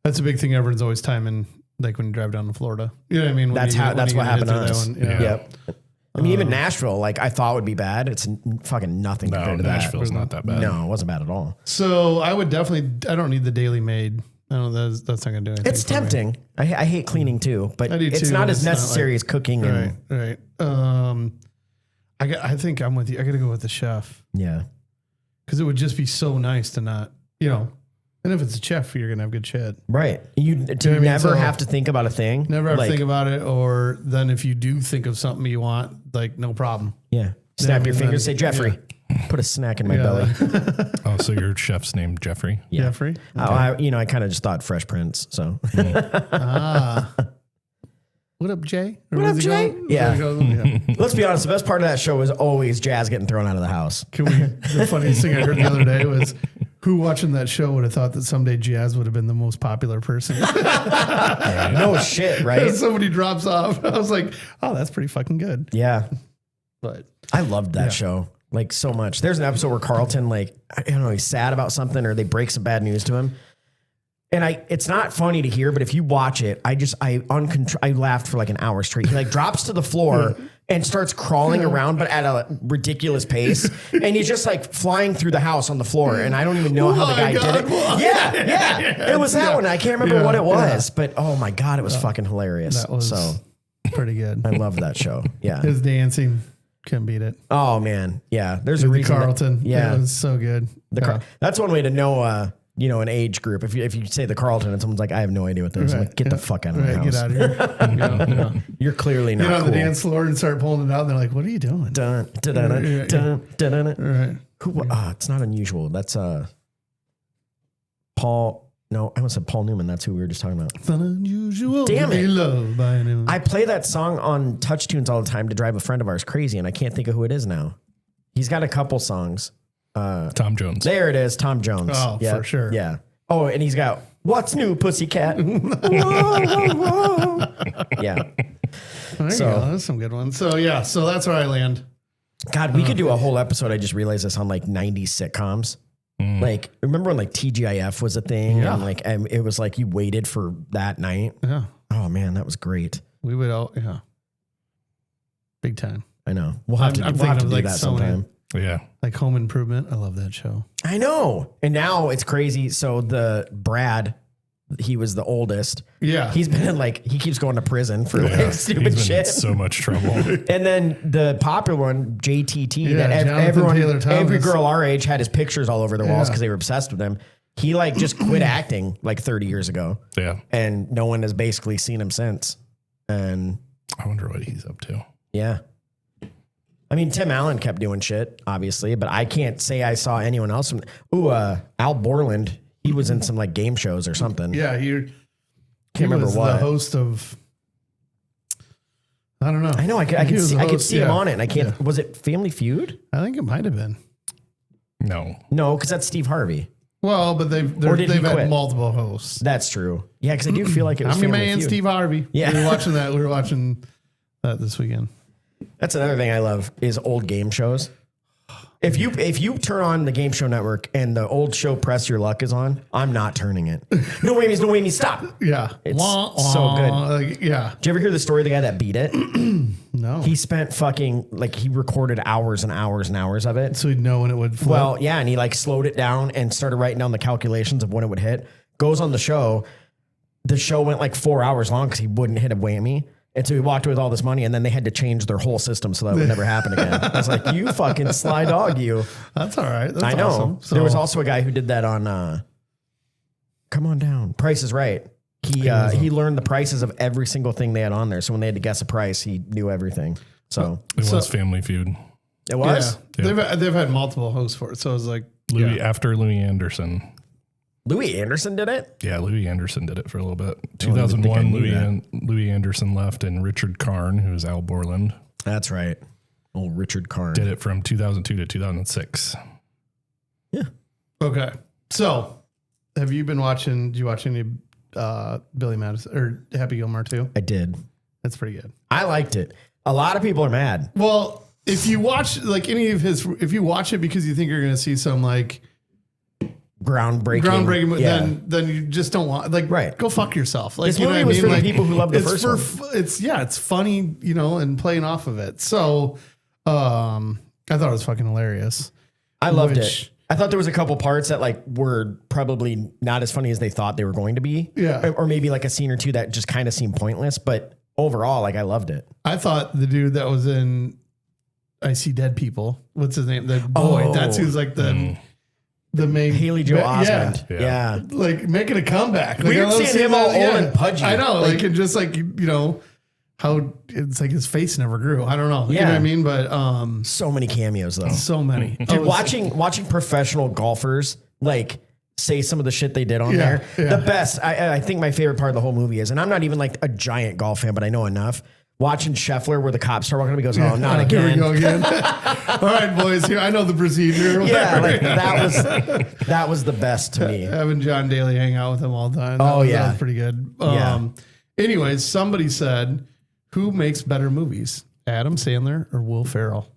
[SPEAKER 2] that's a big thing. Everyone's always timing. Like when you drive down to Florida, you know what I mean? When
[SPEAKER 1] that's
[SPEAKER 2] you get-
[SPEAKER 1] how
[SPEAKER 2] when
[SPEAKER 1] that's
[SPEAKER 2] you
[SPEAKER 1] what
[SPEAKER 2] get
[SPEAKER 1] happened to
[SPEAKER 2] hit
[SPEAKER 1] us.
[SPEAKER 2] through that one, yeah.
[SPEAKER 1] Yep. I mean, even Nashville, like I thought would be bad. It's fucking nothing
[SPEAKER 3] No,
[SPEAKER 1] compared to
[SPEAKER 3] Nashville's not that bad.
[SPEAKER 1] that. No, it wasn't bad at all.
[SPEAKER 2] So I would definitely. I don't need the Daily Made. I don't. That's not going to do anything.
[SPEAKER 1] It's
[SPEAKER 2] for me.
[SPEAKER 1] tempting. I hate cleaning too, but
[SPEAKER 2] I do
[SPEAKER 1] it's
[SPEAKER 2] too,
[SPEAKER 1] not
[SPEAKER 2] but
[SPEAKER 1] as
[SPEAKER 2] it's not
[SPEAKER 1] necessary
[SPEAKER 2] like-
[SPEAKER 1] as cooking. And
[SPEAKER 2] Right. I think I'm with you. I got to go with the chef
[SPEAKER 1] yeah,
[SPEAKER 2] because it would just be so nice to not, And if it's a chef, you're gonna have good shit.
[SPEAKER 1] right. You
[SPEAKER 2] what I mean?
[SPEAKER 1] never
[SPEAKER 2] So-
[SPEAKER 1] have to think about a thing.
[SPEAKER 2] Never have
[SPEAKER 1] like,
[SPEAKER 2] to think about it, or then if you do think of something you want, like no problem.
[SPEAKER 1] Yeah, snap
[SPEAKER 2] I
[SPEAKER 1] your
[SPEAKER 2] mean,
[SPEAKER 1] fingers.
[SPEAKER 2] then-
[SPEAKER 1] Say Jeffrey. Put a snack in my belly.
[SPEAKER 3] Oh, so your chef's named Jeffrey?
[SPEAKER 1] Yeah.
[SPEAKER 2] Jeffrey.
[SPEAKER 1] I kind of just thought Fresh Prince. So
[SPEAKER 2] What up, Jay? Or
[SPEAKER 1] What
[SPEAKER 2] was
[SPEAKER 1] up,
[SPEAKER 2] he
[SPEAKER 1] Jay?
[SPEAKER 2] called?
[SPEAKER 1] Yeah.
[SPEAKER 2] Yeah.
[SPEAKER 1] let's be honest. The best part of that show was always Jazz getting thrown out of the house.
[SPEAKER 2] The funniest thing I heard the other day was who watching that show would have thought that someday Jazz would have been the most popular person.
[SPEAKER 1] No shit, right?
[SPEAKER 2] Somebody drops off. I was like, oh, that's pretty fucking good.
[SPEAKER 1] Yeah,
[SPEAKER 2] But
[SPEAKER 1] I loved that show like so much. There's an episode where Carlton, like, I don't know, he's sad about something or they break some bad news to him. And it's not funny to hear, but if you watch it, I laughed for like an hour straight. He like drops to the floor and starts crawling around, but at a ridiculous pace. And he's just like flying through the house on the floor. And I don't even know how the guy did it. Yeah. It was that one. I can't remember what it was, but oh my God, it was fucking hilarious.
[SPEAKER 2] that was
[SPEAKER 1] So
[SPEAKER 2] pretty good.
[SPEAKER 1] I love that show. Yeah.
[SPEAKER 2] His dancing couldn't beat it.
[SPEAKER 1] Oh man. Yeah. There's a
[SPEAKER 2] The
[SPEAKER 1] reason.
[SPEAKER 2] Carlton.
[SPEAKER 1] Yeah.
[SPEAKER 2] It was so good.
[SPEAKER 1] That's one way to know, an age group. If you say the Carlton and someone's like, I have no idea what this is, I'm like, get the fuck out of my house.
[SPEAKER 2] Get out of here.
[SPEAKER 1] You're clearly not
[SPEAKER 2] Get on
[SPEAKER 1] cool.
[SPEAKER 2] the dance floor and start pulling it out. And they're like, what are you doing?
[SPEAKER 1] Dun, dun, dun, dun, dun, dun, dun.
[SPEAKER 2] Right.
[SPEAKER 1] Who? It's not unusual. That's Paul. No, I almost said Paul Newman. That's who we were just talking about.
[SPEAKER 2] It's unusual.
[SPEAKER 1] Damn
[SPEAKER 2] to be
[SPEAKER 1] it.
[SPEAKER 2] loved by anyone.
[SPEAKER 1] I play that song on Touch Tunes all the time to drive a friend of ours crazy, and I can't think of who it is now. He's got a couple songs.
[SPEAKER 3] Tom Jones.
[SPEAKER 1] There it is, Tom Jones.
[SPEAKER 2] Oh,
[SPEAKER 1] yeah,
[SPEAKER 2] for sure.
[SPEAKER 1] Yeah. Oh, and he's got What's New, Pussycat? Whoa, whoa, whoa. Yeah.
[SPEAKER 2] There you
[SPEAKER 1] so-
[SPEAKER 2] go. That's some good ones. So yeah, so that's where I land.
[SPEAKER 1] God, we could do a whole episode. I just realized this on like 90s sitcoms. Like, remember when like TGIF was a thing?
[SPEAKER 2] Yeah.
[SPEAKER 1] And it was like you waited for that night.
[SPEAKER 2] Yeah.
[SPEAKER 1] Oh man, that was great.
[SPEAKER 2] We would all big time.
[SPEAKER 1] I know. We'll have to,
[SPEAKER 2] I'm
[SPEAKER 1] we'll have to
[SPEAKER 2] thinking
[SPEAKER 1] do
[SPEAKER 2] of, like,
[SPEAKER 1] that
[SPEAKER 2] so many-
[SPEAKER 1] sometime.
[SPEAKER 3] Yeah.
[SPEAKER 2] Like Home Improvement. I love that show.
[SPEAKER 1] I know. And now it's crazy. So the Brad, he was the oldest.
[SPEAKER 2] Yeah.
[SPEAKER 1] He's been in like, he keeps going to prison for like stupid
[SPEAKER 3] He's been
[SPEAKER 1] shit.
[SPEAKER 3] in so much trouble.
[SPEAKER 1] And then the popular one, JTT,
[SPEAKER 2] Yeah,
[SPEAKER 1] that
[SPEAKER 2] Jonathan Taylor Thomas.
[SPEAKER 1] every girl our age had his pictures all over their walls
[SPEAKER 2] Yeah.
[SPEAKER 1] because they were obsessed with him. He like just quit acting like 30 years ago.
[SPEAKER 3] Yeah.
[SPEAKER 1] And no one has basically seen him since. And
[SPEAKER 3] I wonder what he's up to.
[SPEAKER 1] yeah. I mean, Tim Allen kept doing shit, obviously, but I can't say I saw anyone else. Al Borland, he was in some like game shows or something.
[SPEAKER 2] Yeah. He
[SPEAKER 1] remember
[SPEAKER 2] was
[SPEAKER 1] what.
[SPEAKER 2] the host of. I don't know.
[SPEAKER 1] I know. I
[SPEAKER 2] He
[SPEAKER 1] could
[SPEAKER 2] was
[SPEAKER 1] see,
[SPEAKER 2] the
[SPEAKER 1] I could
[SPEAKER 2] host,
[SPEAKER 1] see him
[SPEAKER 2] yeah.
[SPEAKER 1] on it, and I can't. Was it Family Feud?
[SPEAKER 2] I think it might have been.
[SPEAKER 3] No.
[SPEAKER 1] No, because that's Steve Harvey.
[SPEAKER 2] Well, but
[SPEAKER 1] Or did
[SPEAKER 2] they've
[SPEAKER 1] he
[SPEAKER 2] had
[SPEAKER 1] quit?
[SPEAKER 2] multiple hosts.
[SPEAKER 1] That's true. Yeah, because I do feel like it was
[SPEAKER 2] I'm your
[SPEAKER 1] Family
[SPEAKER 2] man,
[SPEAKER 1] Feud.
[SPEAKER 2] Steve Harvey.
[SPEAKER 1] Yeah.
[SPEAKER 2] We were watching that. We were watching that this weekend.
[SPEAKER 1] That's another thing I love is old game shows. If you turn on the Game Show Network and the old show Press Your Luck is on, I'm not turning it. No way, me, stop.
[SPEAKER 2] Yeah.
[SPEAKER 1] It's so good.
[SPEAKER 2] Like, yeah.
[SPEAKER 1] Did you ever hear the story of the guy that beat it?
[SPEAKER 2] No.
[SPEAKER 1] He spent he recorded hours and hours and hours of it.
[SPEAKER 2] So he'd know when it would flip.
[SPEAKER 1] Well, yeah, and he slowed it down and started writing down the calculations of when it would hit. Goes on the show. The show went 4 hours long because he wouldn't hit a whammy. And so he walked away with all this money, and then they had to change their whole system so that would never happen again. I was like, you fucking sly dog, you.
[SPEAKER 2] That's all right. That's
[SPEAKER 1] I know.
[SPEAKER 2] awesome. So,
[SPEAKER 1] there was also a guy who did that on Come On Down. Price is Right. He learned the prices of every single thing they had on there. So when they had to guess a price, he knew everything. So
[SPEAKER 3] it was Family Feud.
[SPEAKER 1] It was?
[SPEAKER 2] Yeah. They've had multiple hosts for it. So it was like
[SPEAKER 3] After Louis Anderson.
[SPEAKER 1] Louis Anderson did it?
[SPEAKER 3] Yeah, Louis Anderson did it for a little bit. 2001, Louis Anderson left, and Richard Karn, who's Al Borland.
[SPEAKER 1] That's right. Old Richard Karn.
[SPEAKER 3] Did it from 2002 to 2006.
[SPEAKER 1] Yeah.
[SPEAKER 2] Okay. So did you watch any Billy Madison or Happy Gilmore too?
[SPEAKER 1] I did.
[SPEAKER 2] That's pretty good.
[SPEAKER 1] I liked it. A lot of people are mad.
[SPEAKER 2] Well, if you watch if you watch it because you think you're going to see some groundbreaking, then you just don't want
[SPEAKER 1] right.
[SPEAKER 2] Go fuck yourself.
[SPEAKER 1] This movie was for the people who love the first one.
[SPEAKER 2] It's funny, and playing off of it. So, I thought it was fucking hilarious.
[SPEAKER 1] I loved it. I thought there was a couple parts that were probably not as funny as they thought they were going to be.
[SPEAKER 2] Yeah.
[SPEAKER 1] Or maybe a scene or two that just kind of seemed pointless, but overall, I loved it.
[SPEAKER 2] I thought the dude that was in I See Dead People, what's his name? The boy. That's who's the main
[SPEAKER 1] Haley Joel Osment. Yeah.
[SPEAKER 2] Making a comeback.
[SPEAKER 1] Weird seeing him all old and pudgy.
[SPEAKER 2] I know. And just how it's his face never grew. I don't know.
[SPEAKER 1] Yeah.
[SPEAKER 2] You know what I mean? But
[SPEAKER 1] so many cameos though.
[SPEAKER 2] So many.
[SPEAKER 1] Dude, watching professional golfers say some of the shit they did on there.
[SPEAKER 2] Yeah.
[SPEAKER 1] The best. I think my favorite part of the whole movie is, and I'm not even a giant golf fan, but I know enough. Watching Scheffler where the cops start walking up, he goes, "Oh, not again."
[SPEAKER 2] Here we go again. All right, boys. Here I know the procedure.
[SPEAKER 1] Yeah, that was the best to me.
[SPEAKER 2] Having John Daly hang out with him all the time. That was pretty good. Anyways, somebody said, "Who makes better movies, Adam Sandler or Will Ferrell?"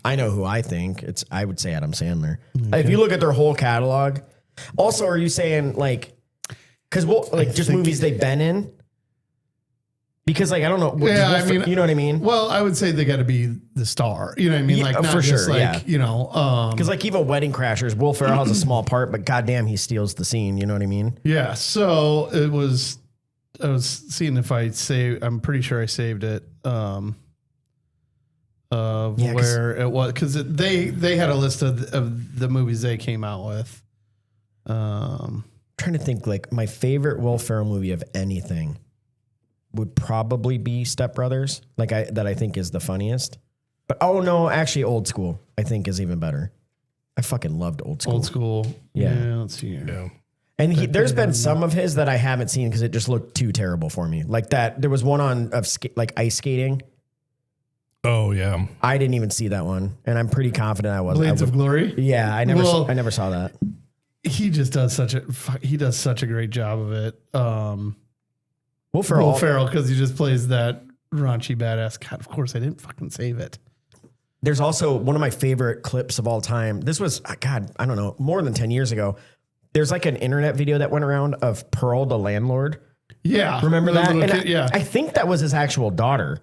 [SPEAKER 1] I know who I think. I would say Adam Sandler. Okay. If you look at their whole catalog. Also, are you saying because just movies they've been in? Because I don't know. You know what I mean?
[SPEAKER 2] Well, I would say they got to be the star. You know what I mean? Not
[SPEAKER 1] for
[SPEAKER 2] just
[SPEAKER 1] sure.
[SPEAKER 2] Because
[SPEAKER 1] even Wedding Crashers, Will Ferrell has a small part, but goddamn, he steals the scene. You know what I mean?
[SPEAKER 2] Yeah. So I was seeing if I'm pretty sure I saved it. Where it was, because they had a list of the movies they came out with.
[SPEAKER 1] Trying to think, my favorite Will Ferrell movie of anything would probably be Step Brothers, that I think is the funniest. But actually Old School I think is even better. I fucking loved Old School.
[SPEAKER 2] Old School.
[SPEAKER 1] Yeah.
[SPEAKER 2] Let's see here.
[SPEAKER 3] Yeah.
[SPEAKER 1] And there's been some of his that I haven't seen because it just looked too terrible for me. There was one of ice skating.
[SPEAKER 3] Oh yeah.
[SPEAKER 1] I didn't even see that one, and I'm pretty confident I was.
[SPEAKER 2] Blades of Glory.
[SPEAKER 1] Yeah, I never saw that.
[SPEAKER 2] He just does such a great job of it.
[SPEAKER 1] Will Ferrell,
[SPEAKER 2] because he just plays that raunchy badass. God, of course I didn't fucking save it.
[SPEAKER 1] There's also one of my favorite clips of all time. This was, I don't know, more than 10 years ago. There's an internet video that went around of Pearl, the landlord.
[SPEAKER 2] Yeah.
[SPEAKER 1] Remember that?
[SPEAKER 2] And
[SPEAKER 1] I think that was his actual daughter.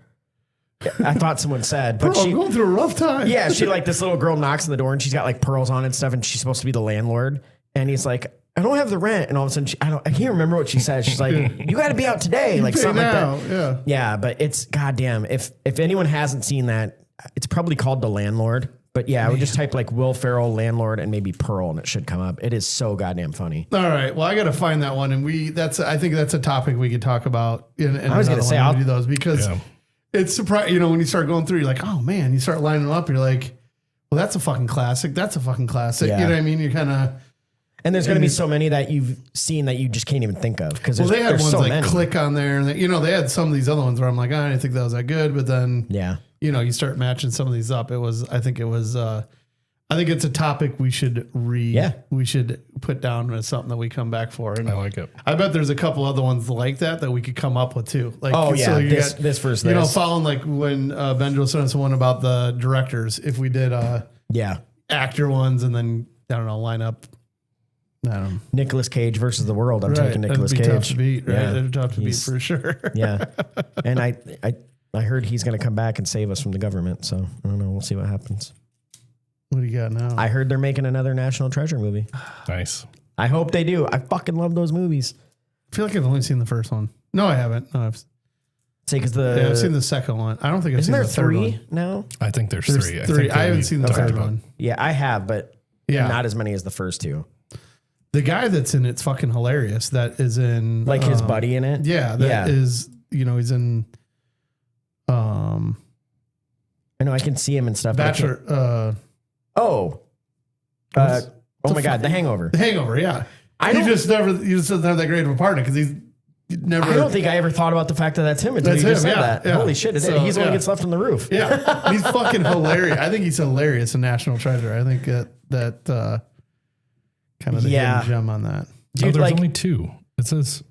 [SPEAKER 1] I thought someone said, but
[SPEAKER 2] I'm going through a rough time.
[SPEAKER 1] Yeah. She this little girl knocks on the door and she's got pearls on and stuff. And she's supposed to be the landlord. And he's like, I don't have the rent. And all of a sudden, I can't remember what she says. She's like, you got to be out today. Something
[SPEAKER 2] now.
[SPEAKER 1] like that. Yeah. But it's goddamn. If anyone hasn't seen that, it's probably called The Landlord. But yeah, I would just type Will Ferrell landlord and maybe Pearl and it should come up. It is so goddamn funny.
[SPEAKER 2] All right. Well, I got to find that one. And I think that's a topic we could talk about.
[SPEAKER 1] I was going to say,
[SPEAKER 2] I'll do those because it's surprising. When you start going through, you're like, oh man, you start lining them up. You're like, well, that's a fucking classic. That's a fucking classic.
[SPEAKER 1] Yeah.
[SPEAKER 2] You know what I mean? You're kind of.
[SPEAKER 1] And there's going to be so many that you've seen that you just can't even think of. Because
[SPEAKER 2] they had ones
[SPEAKER 1] so
[SPEAKER 2] like
[SPEAKER 1] many.
[SPEAKER 2] Click on there. And they had some of these other ones where I'm like, I didn't think that was that good. But then, you start matching some of these up. I think it was I think it's a topic we should
[SPEAKER 1] Yeah.
[SPEAKER 2] we should put down as something that we come back for. And
[SPEAKER 3] I like it.
[SPEAKER 2] I bet there's a couple other ones like that we could come up with too. Like,
[SPEAKER 1] Oh, yeah,
[SPEAKER 2] you
[SPEAKER 1] this versus
[SPEAKER 2] you know,
[SPEAKER 1] this.
[SPEAKER 2] following like when Benjo sent us one about the directors. If we did
[SPEAKER 1] Yeah.
[SPEAKER 2] actor ones and then I don't know, line up. I don't know.
[SPEAKER 1] Nicolas Cage versus the world. I'm taking Nicolas
[SPEAKER 2] That'd be
[SPEAKER 1] Cage.
[SPEAKER 2] tough to beat, right?
[SPEAKER 1] Yeah.
[SPEAKER 2] That'd be tough to beat
[SPEAKER 1] He's-
[SPEAKER 2] for sure.
[SPEAKER 1] Yeah. And I heard he's going to come back and save us from the government. So I don't know. We'll see what happens.
[SPEAKER 2] What do you got now?
[SPEAKER 1] I heard they're making another National Treasure movie.
[SPEAKER 3] Nice.
[SPEAKER 1] I hope they do. I fucking love those movies.
[SPEAKER 2] feel like I've only seen the first one. No, I haven't. No, I've
[SPEAKER 1] I've
[SPEAKER 2] seen the second one. I don't think I've
[SPEAKER 1] Isn't
[SPEAKER 2] seen
[SPEAKER 1] there
[SPEAKER 2] the third
[SPEAKER 1] three
[SPEAKER 2] one.
[SPEAKER 1] now?
[SPEAKER 3] I think there's
[SPEAKER 2] There's
[SPEAKER 3] three.
[SPEAKER 2] three. I haven't
[SPEAKER 3] we
[SPEAKER 2] seen the
[SPEAKER 3] talked
[SPEAKER 2] third
[SPEAKER 3] about-
[SPEAKER 2] one.
[SPEAKER 1] Yeah, I have, but
[SPEAKER 2] Yeah.
[SPEAKER 1] not as many as the first two.
[SPEAKER 2] The guy that's in it's fucking hilarious. That is in
[SPEAKER 1] Like his buddy in it.
[SPEAKER 2] Yeah, that is. You know, he's in
[SPEAKER 1] I know I can see him and stuff. but I can't-
[SPEAKER 2] Bachelor.
[SPEAKER 1] Oh my God, The Hangover.
[SPEAKER 2] The Hangover. Yeah,
[SPEAKER 1] You
[SPEAKER 2] you just doesn't have that great of a partner because he's never.
[SPEAKER 1] I don't think I ever thought about the fact that that's him until
[SPEAKER 2] That's
[SPEAKER 1] you just
[SPEAKER 2] him,
[SPEAKER 1] said
[SPEAKER 2] yeah,
[SPEAKER 1] that.
[SPEAKER 2] yeah.
[SPEAKER 1] Holy shit,
[SPEAKER 2] So,
[SPEAKER 1] he's the one
[SPEAKER 2] yeah.
[SPEAKER 1] who gets left on the roof.
[SPEAKER 2] Yeah, he's fucking hilarious. I think he's hilarious in National Treasure. I think that kind of the
[SPEAKER 1] Yeah.
[SPEAKER 2] hidden gem on that.
[SPEAKER 3] No,
[SPEAKER 1] Dude,
[SPEAKER 3] there's
[SPEAKER 1] like,
[SPEAKER 3] only two. It says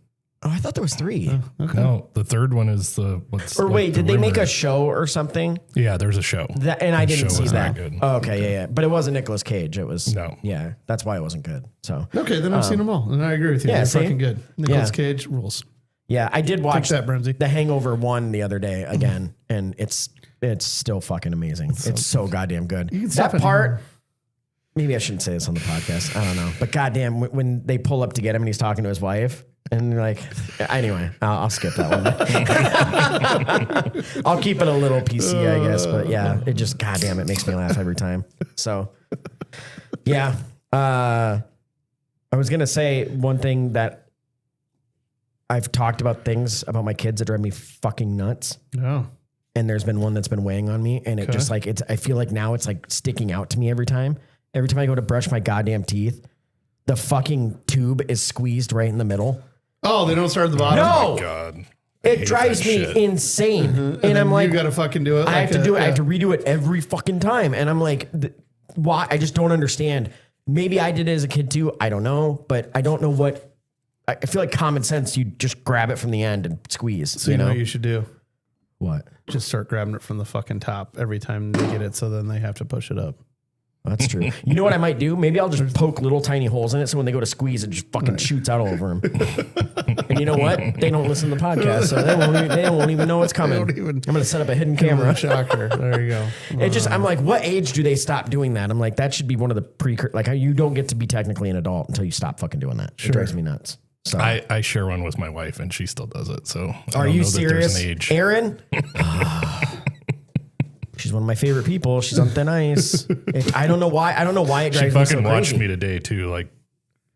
[SPEAKER 1] oh, I thought there was three.
[SPEAKER 2] Okay.
[SPEAKER 3] no. The third one is the what's.
[SPEAKER 1] Or
[SPEAKER 3] like
[SPEAKER 1] wait,
[SPEAKER 3] the
[SPEAKER 1] did they make a
[SPEAKER 3] rumor.
[SPEAKER 1] show or something?
[SPEAKER 3] Yeah, there's a show.
[SPEAKER 1] And I
[SPEAKER 3] The
[SPEAKER 1] didn't
[SPEAKER 3] show
[SPEAKER 1] see
[SPEAKER 3] was
[SPEAKER 1] that.
[SPEAKER 3] not good.
[SPEAKER 1] Oh, okay, yeah. But it wasn't Nicolas Cage. It was
[SPEAKER 3] No.
[SPEAKER 1] Yeah, that's why it wasn't good. So
[SPEAKER 2] Okay, then I've seen them all, and I agree with you.
[SPEAKER 1] yeah,
[SPEAKER 2] They're
[SPEAKER 1] see?
[SPEAKER 2] fucking good. Nicolas
[SPEAKER 1] Yeah.
[SPEAKER 2] Cage rules.
[SPEAKER 1] yeah, I did watch
[SPEAKER 2] that, Brimsy.
[SPEAKER 1] The Hangover 1 the other day again, and it's still fucking amazing. It's so goddamn good.
[SPEAKER 2] can
[SPEAKER 1] That
[SPEAKER 2] stop it
[SPEAKER 1] part.
[SPEAKER 2] anymore.
[SPEAKER 1] Maybe I shouldn't say this on the podcast. I don't know, but goddamn, when they pull up to get him and he's talking to his wife, and like, anyway, I'll skip that one. I'll keep it a little PC, I guess. But yeah, it just goddamn, it makes me laugh every time. So, yeah, I was gonna say one thing that I've talked about things about my kids that drive me fucking nuts.
[SPEAKER 2] No.
[SPEAKER 1] And there's been one that's been weighing on me, and it just like I feel like now it's like sticking out to me every time. Every time I go to brush my goddamn teeth, the fucking tube is squeezed right in the middle.
[SPEAKER 2] Oh, they don't start at the bottom.
[SPEAKER 1] No,
[SPEAKER 3] God.
[SPEAKER 1] it drives
[SPEAKER 3] that
[SPEAKER 1] me
[SPEAKER 3] shit.
[SPEAKER 1] insane. And I'm like,
[SPEAKER 2] you got to fucking do it.
[SPEAKER 1] I have to do it. I have
[SPEAKER 2] yeah.
[SPEAKER 1] to redo it every fucking time. And I'm like, why? I just don't understand. Maybe I did it as a kid too. I don't know, but I don't know what. I feel like common sense. You just grab it from the end and squeeze.
[SPEAKER 2] So you know what you should do?
[SPEAKER 1] what?
[SPEAKER 2] Just start grabbing it from the fucking top every time they get it, so then they have to push it up.
[SPEAKER 1] That's true. You know what I might do? Maybe I'll just poke little tiny holes in it so when they go to squeeze, it just fucking shoots out all over them. And you know what? They don't listen to the podcast, so they won't even know what's coming.
[SPEAKER 2] don't even-
[SPEAKER 1] I'm going to set up a hidden camera.
[SPEAKER 2] Shocker. There you go.
[SPEAKER 1] It just, I'm like, what age do they stop doing that? I'm like, that should be one of the like you don't get to be technically an adult until you stop fucking doing that. It drives me nuts. So
[SPEAKER 3] I share one with my wife and she still does it. So I
[SPEAKER 1] are
[SPEAKER 3] don't
[SPEAKER 1] you
[SPEAKER 3] know that there's
[SPEAKER 1] serious?
[SPEAKER 3] an age.
[SPEAKER 1] Aaron? She's one of my favorite people. She's on thin ice. I don't know why. I don't know why it
[SPEAKER 3] She
[SPEAKER 1] drives me so
[SPEAKER 3] fucking watched
[SPEAKER 1] crazy.
[SPEAKER 3] me today too, like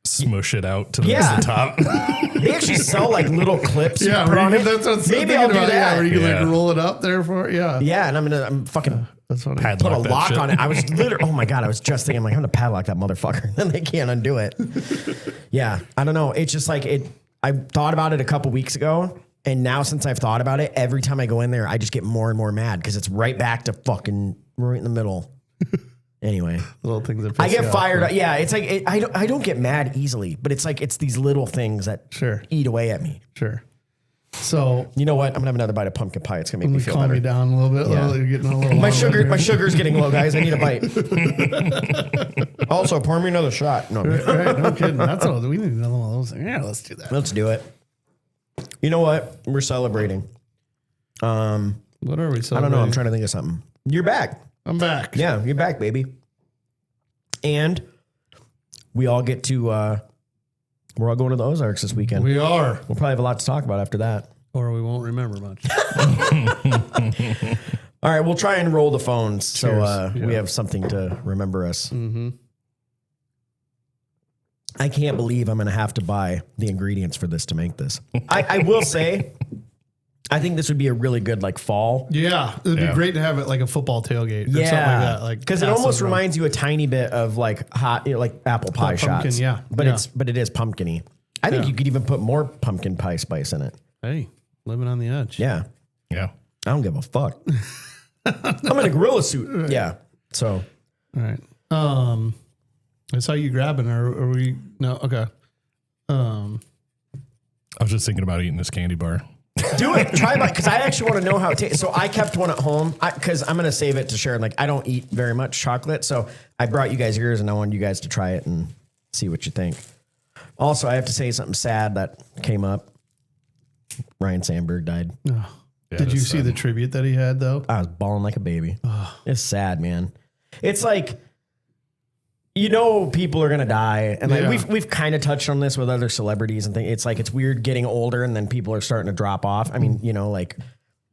[SPEAKER 3] smush it out to the,
[SPEAKER 1] Yeah.
[SPEAKER 3] the top.
[SPEAKER 1] They actually sell like little clips.
[SPEAKER 2] Yeah,
[SPEAKER 1] put
[SPEAKER 2] where
[SPEAKER 1] on
[SPEAKER 2] you
[SPEAKER 1] it.
[SPEAKER 2] can, that's what I'm
[SPEAKER 1] Maybe
[SPEAKER 2] thinking
[SPEAKER 1] I'll do
[SPEAKER 2] about. Yeah,
[SPEAKER 1] that.
[SPEAKER 2] where you can
[SPEAKER 3] Yeah.
[SPEAKER 2] like roll it up there for yeah.
[SPEAKER 1] Yeah, and I'm fucking
[SPEAKER 2] That's funny.
[SPEAKER 1] put a
[SPEAKER 3] Padlock that
[SPEAKER 1] lock
[SPEAKER 3] shit.
[SPEAKER 1] on it. I was literally, oh my God, I was just thinking, I'm like, I'm gonna padlock that motherfucker. Then they can't undo it. Yeah, I don't know. It's just like I thought about it a couple weeks ago, and now since I've thought about it, every time I go in there, I just get more and more mad because it's right back to fucking right in the middle. Anyway,
[SPEAKER 2] Little things that
[SPEAKER 1] I
[SPEAKER 2] piss
[SPEAKER 1] get
[SPEAKER 2] you off,
[SPEAKER 1] fired.
[SPEAKER 2] but-
[SPEAKER 1] Yeah, it's like I don't get mad easily, but it's like it's these little things that
[SPEAKER 2] Sure.
[SPEAKER 1] eat away at me.
[SPEAKER 2] Sure. So
[SPEAKER 1] You know what? I'm gonna have another bite of pumpkin pie. It's gonna make me feel
[SPEAKER 2] calm
[SPEAKER 1] better.
[SPEAKER 2] me down a little bit.
[SPEAKER 1] Yeah.
[SPEAKER 2] You're getting a little
[SPEAKER 1] My
[SPEAKER 2] warm
[SPEAKER 1] sugar,
[SPEAKER 2] in
[SPEAKER 1] my
[SPEAKER 2] there.
[SPEAKER 1] sugar's getting low, guys. I need a bite. Also, pour me another shot. No,
[SPEAKER 2] Right, no kidding. That's all. We need another one of those. Yeah, let's do that.
[SPEAKER 1] let's do it. You know what? We're celebrating.
[SPEAKER 2] What are we
[SPEAKER 1] I don't know. I'm
[SPEAKER 2] celebrating?
[SPEAKER 1] trying to think of something. You're back.
[SPEAKER 2] I'm back.
[SPEAKER 1] Yeah, you're back, baby. And we all get to. We're all going to the Ozarks this weekend.
[SPEAKER 2] We are.
[SPEAKER 1] We'll probably have a lot to talk about after that.
[SPEAKER 2] Or we won't remember much.
[SPEAKER 1] All right, we'll try and roll the phones so
[SPEAKER 2] Cheers.
[SPEAKER 1] we
[SPEAKER 2] Yeah.
[SPEAKER 1] have something to remember us. Mm-hmm. I can't believe I'm going to have to buy the ingredients for this to make this. I will say, I think this would be a really good like fall.
[SPEAKER 2] Yeah. It'd be
[SPEAKER 3] Yeah.
[SPEAKER 2] great to have it like a football tailgate or something like that. Like
[SPEAKER 1] because it
[SPEAKER 2] pass
[SPEAKER 1] almost
[SPEAKER 2] those around.
[SPEAKER 1] reminds you a tiny bit of like hot, like apple pie
[SPEAKER 2] Like pumpkin,
[SPEAKER 1] shots.
[SPEAKER 2] yeah.
[SPEAKER 1] but
[SPEAKER 2] Yeah.
[SPEAKER 1] it is pumpkin-y. I think
[SPEAKER 2] Yeah.
[SPEAKER 1] you could even put more pumpkin pie spice in it.
[SPEAKER 2] Hey, living on the edge.
[SPEAKER 1] Yeah,
[SPEAKER 3] Yeah.
[SPEAKER 1] I don't give a fuck. I'm in a gorilla suit. Yeah. So
[SPEAKER 2] All right. I saw you grabbing. Are we? No. Okay.
[SPEAKER 3] I was just thinking about eating this candy bar.
[SPEAKER 1] Do it. Try it because I actually want to know how it tastes. So I kept one at home because I'm going to save it to share. Like I don't eat very much chocolate, so I brought you guys yours, and I wanted you guys to try it and see what you think. Also, I have to say something sad that came up. Ryan Sandberg died.
[SPEAKER 2] Oh. Yeah, did you see the tribute that he had though?
[SPEAKER 1] I was bawling like a baby. It's sad, man. It's like, people are gonna die, and like we've kind of touched on this with other celebrities and things. It's like it's weird getting older, and then people are starting to drop off. I mean,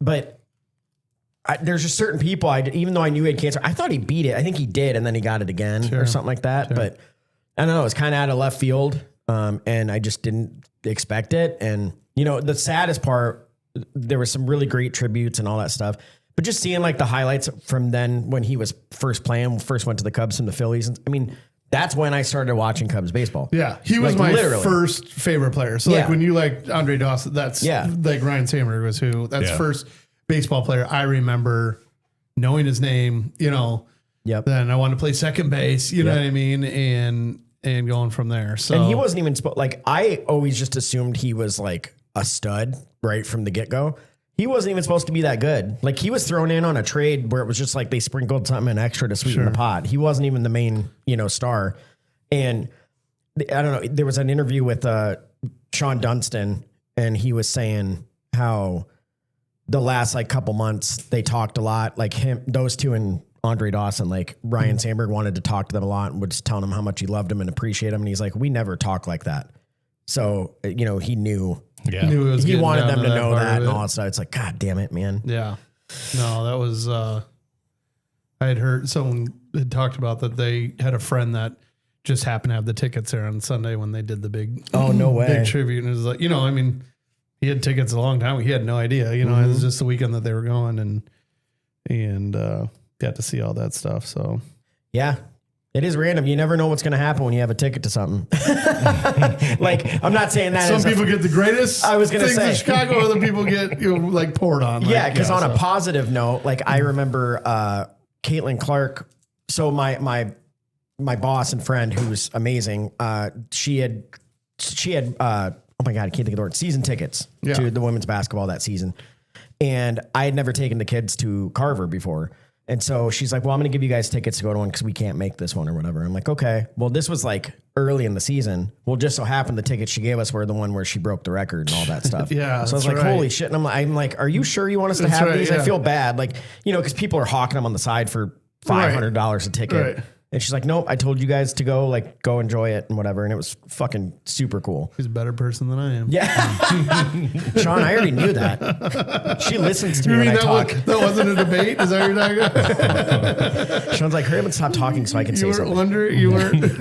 [SPEAKER 1] but there's just certain people. Even though I knew he had cancer, I thought he beat it. I think he did, and then he got it again or something like that. Sure. But I don't know. It's kind of out of left field, and I just didn't expect it. And the saddest part, there was some really great tributes and all that stuff. But just seeing like the highlights from then when he was first went to the Cubs from the Phillies. And I mean, that's when I started watching Cubs baseball.
[SPEAKER 2] Yeah. He was my first favorite player. So like when you like Andre Dawson, that's like Ryan Sandberg was first baseball player. I remember knowing his name,
[SPEAKER 1] Yep.
[SPEAKER 2] Then I wanted to play second base, you know what I mean? And going from there. So
[SPEAKER 1] and he wasn't even I always just assumed he was like a stud right from the get-go. He wasn't even supposed to be that good. Like he was thrown in on a trade where it was just like they sprinkled something in extra to sweeten the pot. He wasn't even the main, star. And I don't know, there was an interview with Sean Dunston, and he was saying how the last like couple months they talked a lot, like those two and Andre Dawson, like Ryan Sandberg wanted to talk to them a lot and would just tell them how much he loved them and appreciate them. And he's like, we never talk like that. So, he knew.
[SPEAKER 3] Yeah.
[SPEAKER 1] He wanted them to know that and all that stuff. It's like, God damn it, man.
[SPEAKER 2] Yeah. No, that was, I had heard someone had talked about that they had a friend that just happened to have the tickets there on Sunday when they did the big,
[SPEAKER 1] no way,
[SPEAKER 2] big tribute. And it was like, I mean, he had tickets a long time. He had no idea, it was just the weekend that they were going and got to see all that stuff. So,
[SPEAKER 1] yeah. It is random. You never know what's going to happen when you have a ticket to something. Like, I'm not saying that.
[SPEAKER 2] Some people get the greatest.
[SPEAKER 1] I was going to say
[SPEAKER 2] in Chicago. Other people get like poured on.
[SPEAKER 1] Yeah, because on a positive note, like I remember Caitlin Clark. So my boss and friend, who's amazing. She had. Oh my God, I can't think of the word. Season tickets to the women's basketball that season, and I had never taken the kids to Carver before. And so she's like, well, I'm going to give you guys tickets to go to one because we can't make this one or whatever. I'm like, okay. Well, this was like early in the season. Well, just so happened the tickets she gave us were the one where she broke the record and all that stuff.
[SPEAKER 2] Yeah.
[SPEAKER 1] So I was like, holy shit. And I'm like, are you sure you want us to have these? Yeah. I feel bad. Like, because people are hawking them on the side for $500 a ticket. Right. And she's like, nope, I told you guys to go enjoy it and whatever. And it was fucking super cool.
[SPEAKER 2] He's a better person than I am.
[SPEAKER 1] Yeah. Sean, I already knew that. She listens to me when I talk.
[SPEAKER 2] That wasn't a debate? Is that what you're talking about?
[SPEAKER 1] Sean's like, hurry up and stop talking so I can say something.
[SPEAKER 2] You weren't. It's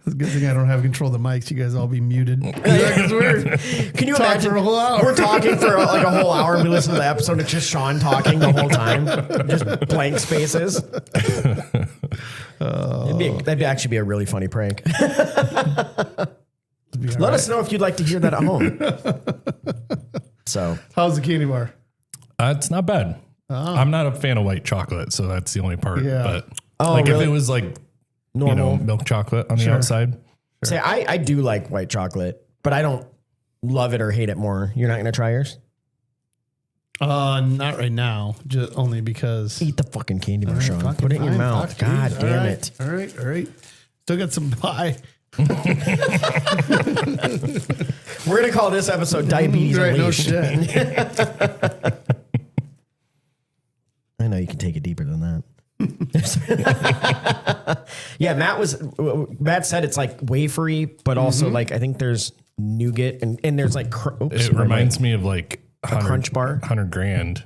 [SPEAKER 2] a good thing I don't have control of the mics. You guys all be muted.
[SPEAKER 1] Can you imagine?
[SPEAKER 2] For a whole hour.
[SPEAKER 1] We're talking for like a whole hour and we listen to the episode. It's just Sean talking the whole time. Just blank spaces. That'd actually be a really funny prank. Let us know if you'd like to hear that at home. So,
[SPEAKER 2] how's the candy bar?
[SPEAKER 3] It's not bad. Oh. I'm not a fan of white chocolate, so that's the only part.
[SPEAKER 2] Yeah.
[SPEAKER 3] But if it was like normal milk chocolate on the outside.
[SPEAKER 1] Sure. Say I do like white chocolate, but I don't love it or hate it more. You're not going to try yours?
[SPEAKER 2] Not right now, just only because.
[SPEAKER 1] Eat the fucking candy bar, Sean. Put it in your mouth. God damn it.
[SPEAKER 2] All right. Still got some pie.
[SPEAKER 1] We're going to call this episode Diabetes Unleashed.
[SPEAKER 2] No shit.
[SPEAKER 1] I know you can take it deeper than that. Yeah, Matt said it's like wafery, but also like I think there's nougat and there's like
[SPEAKER 3] it reminds me of like
[SPEAKER 1] a Crunch Bar,
[SPEAKER 3] $100,000,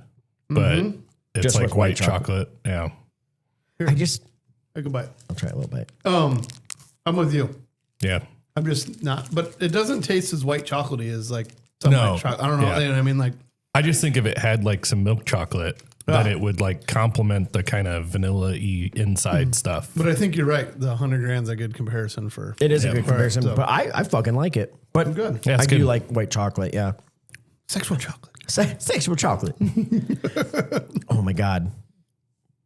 [SPEAKER 3] but it's
[SPEAKER 1] just
[SPEAKER 3] like white chocolate. Yeah.
[SPEAKER 2] Here, take a bite.
[SPEAKER 1] I'll try a little bite.
[SPEAKER 2] I'm with you.
[SPEAKER 3] Yeah.
[SPEAKER 2] I'm just not, but it doesn't taste as white chocolatey as like some white chocolate. I don't know.
[SPEAKER 3] Yeah.
[SPEAKER 2] You know what I mean? Like,
[SPEAKER 3] I just think if it had like some milk chocolate, then it would like complement the kind of vanilla-y inside stuff.
[SPEAKER 2] But I think you're right. The $100,000's a good comparison for.
[SPEAKER 1] It is a good comparison, but I fucking like it. But
[SPEAKER 2] good.
[SPEAKER 3] Yeah,
[SPEAKER 1] I do like white chocolate. Yeah.
[SPEAKER 2] Sexual chocolate.
[SPEAKER 1] Sexual chocolate. Oh my God.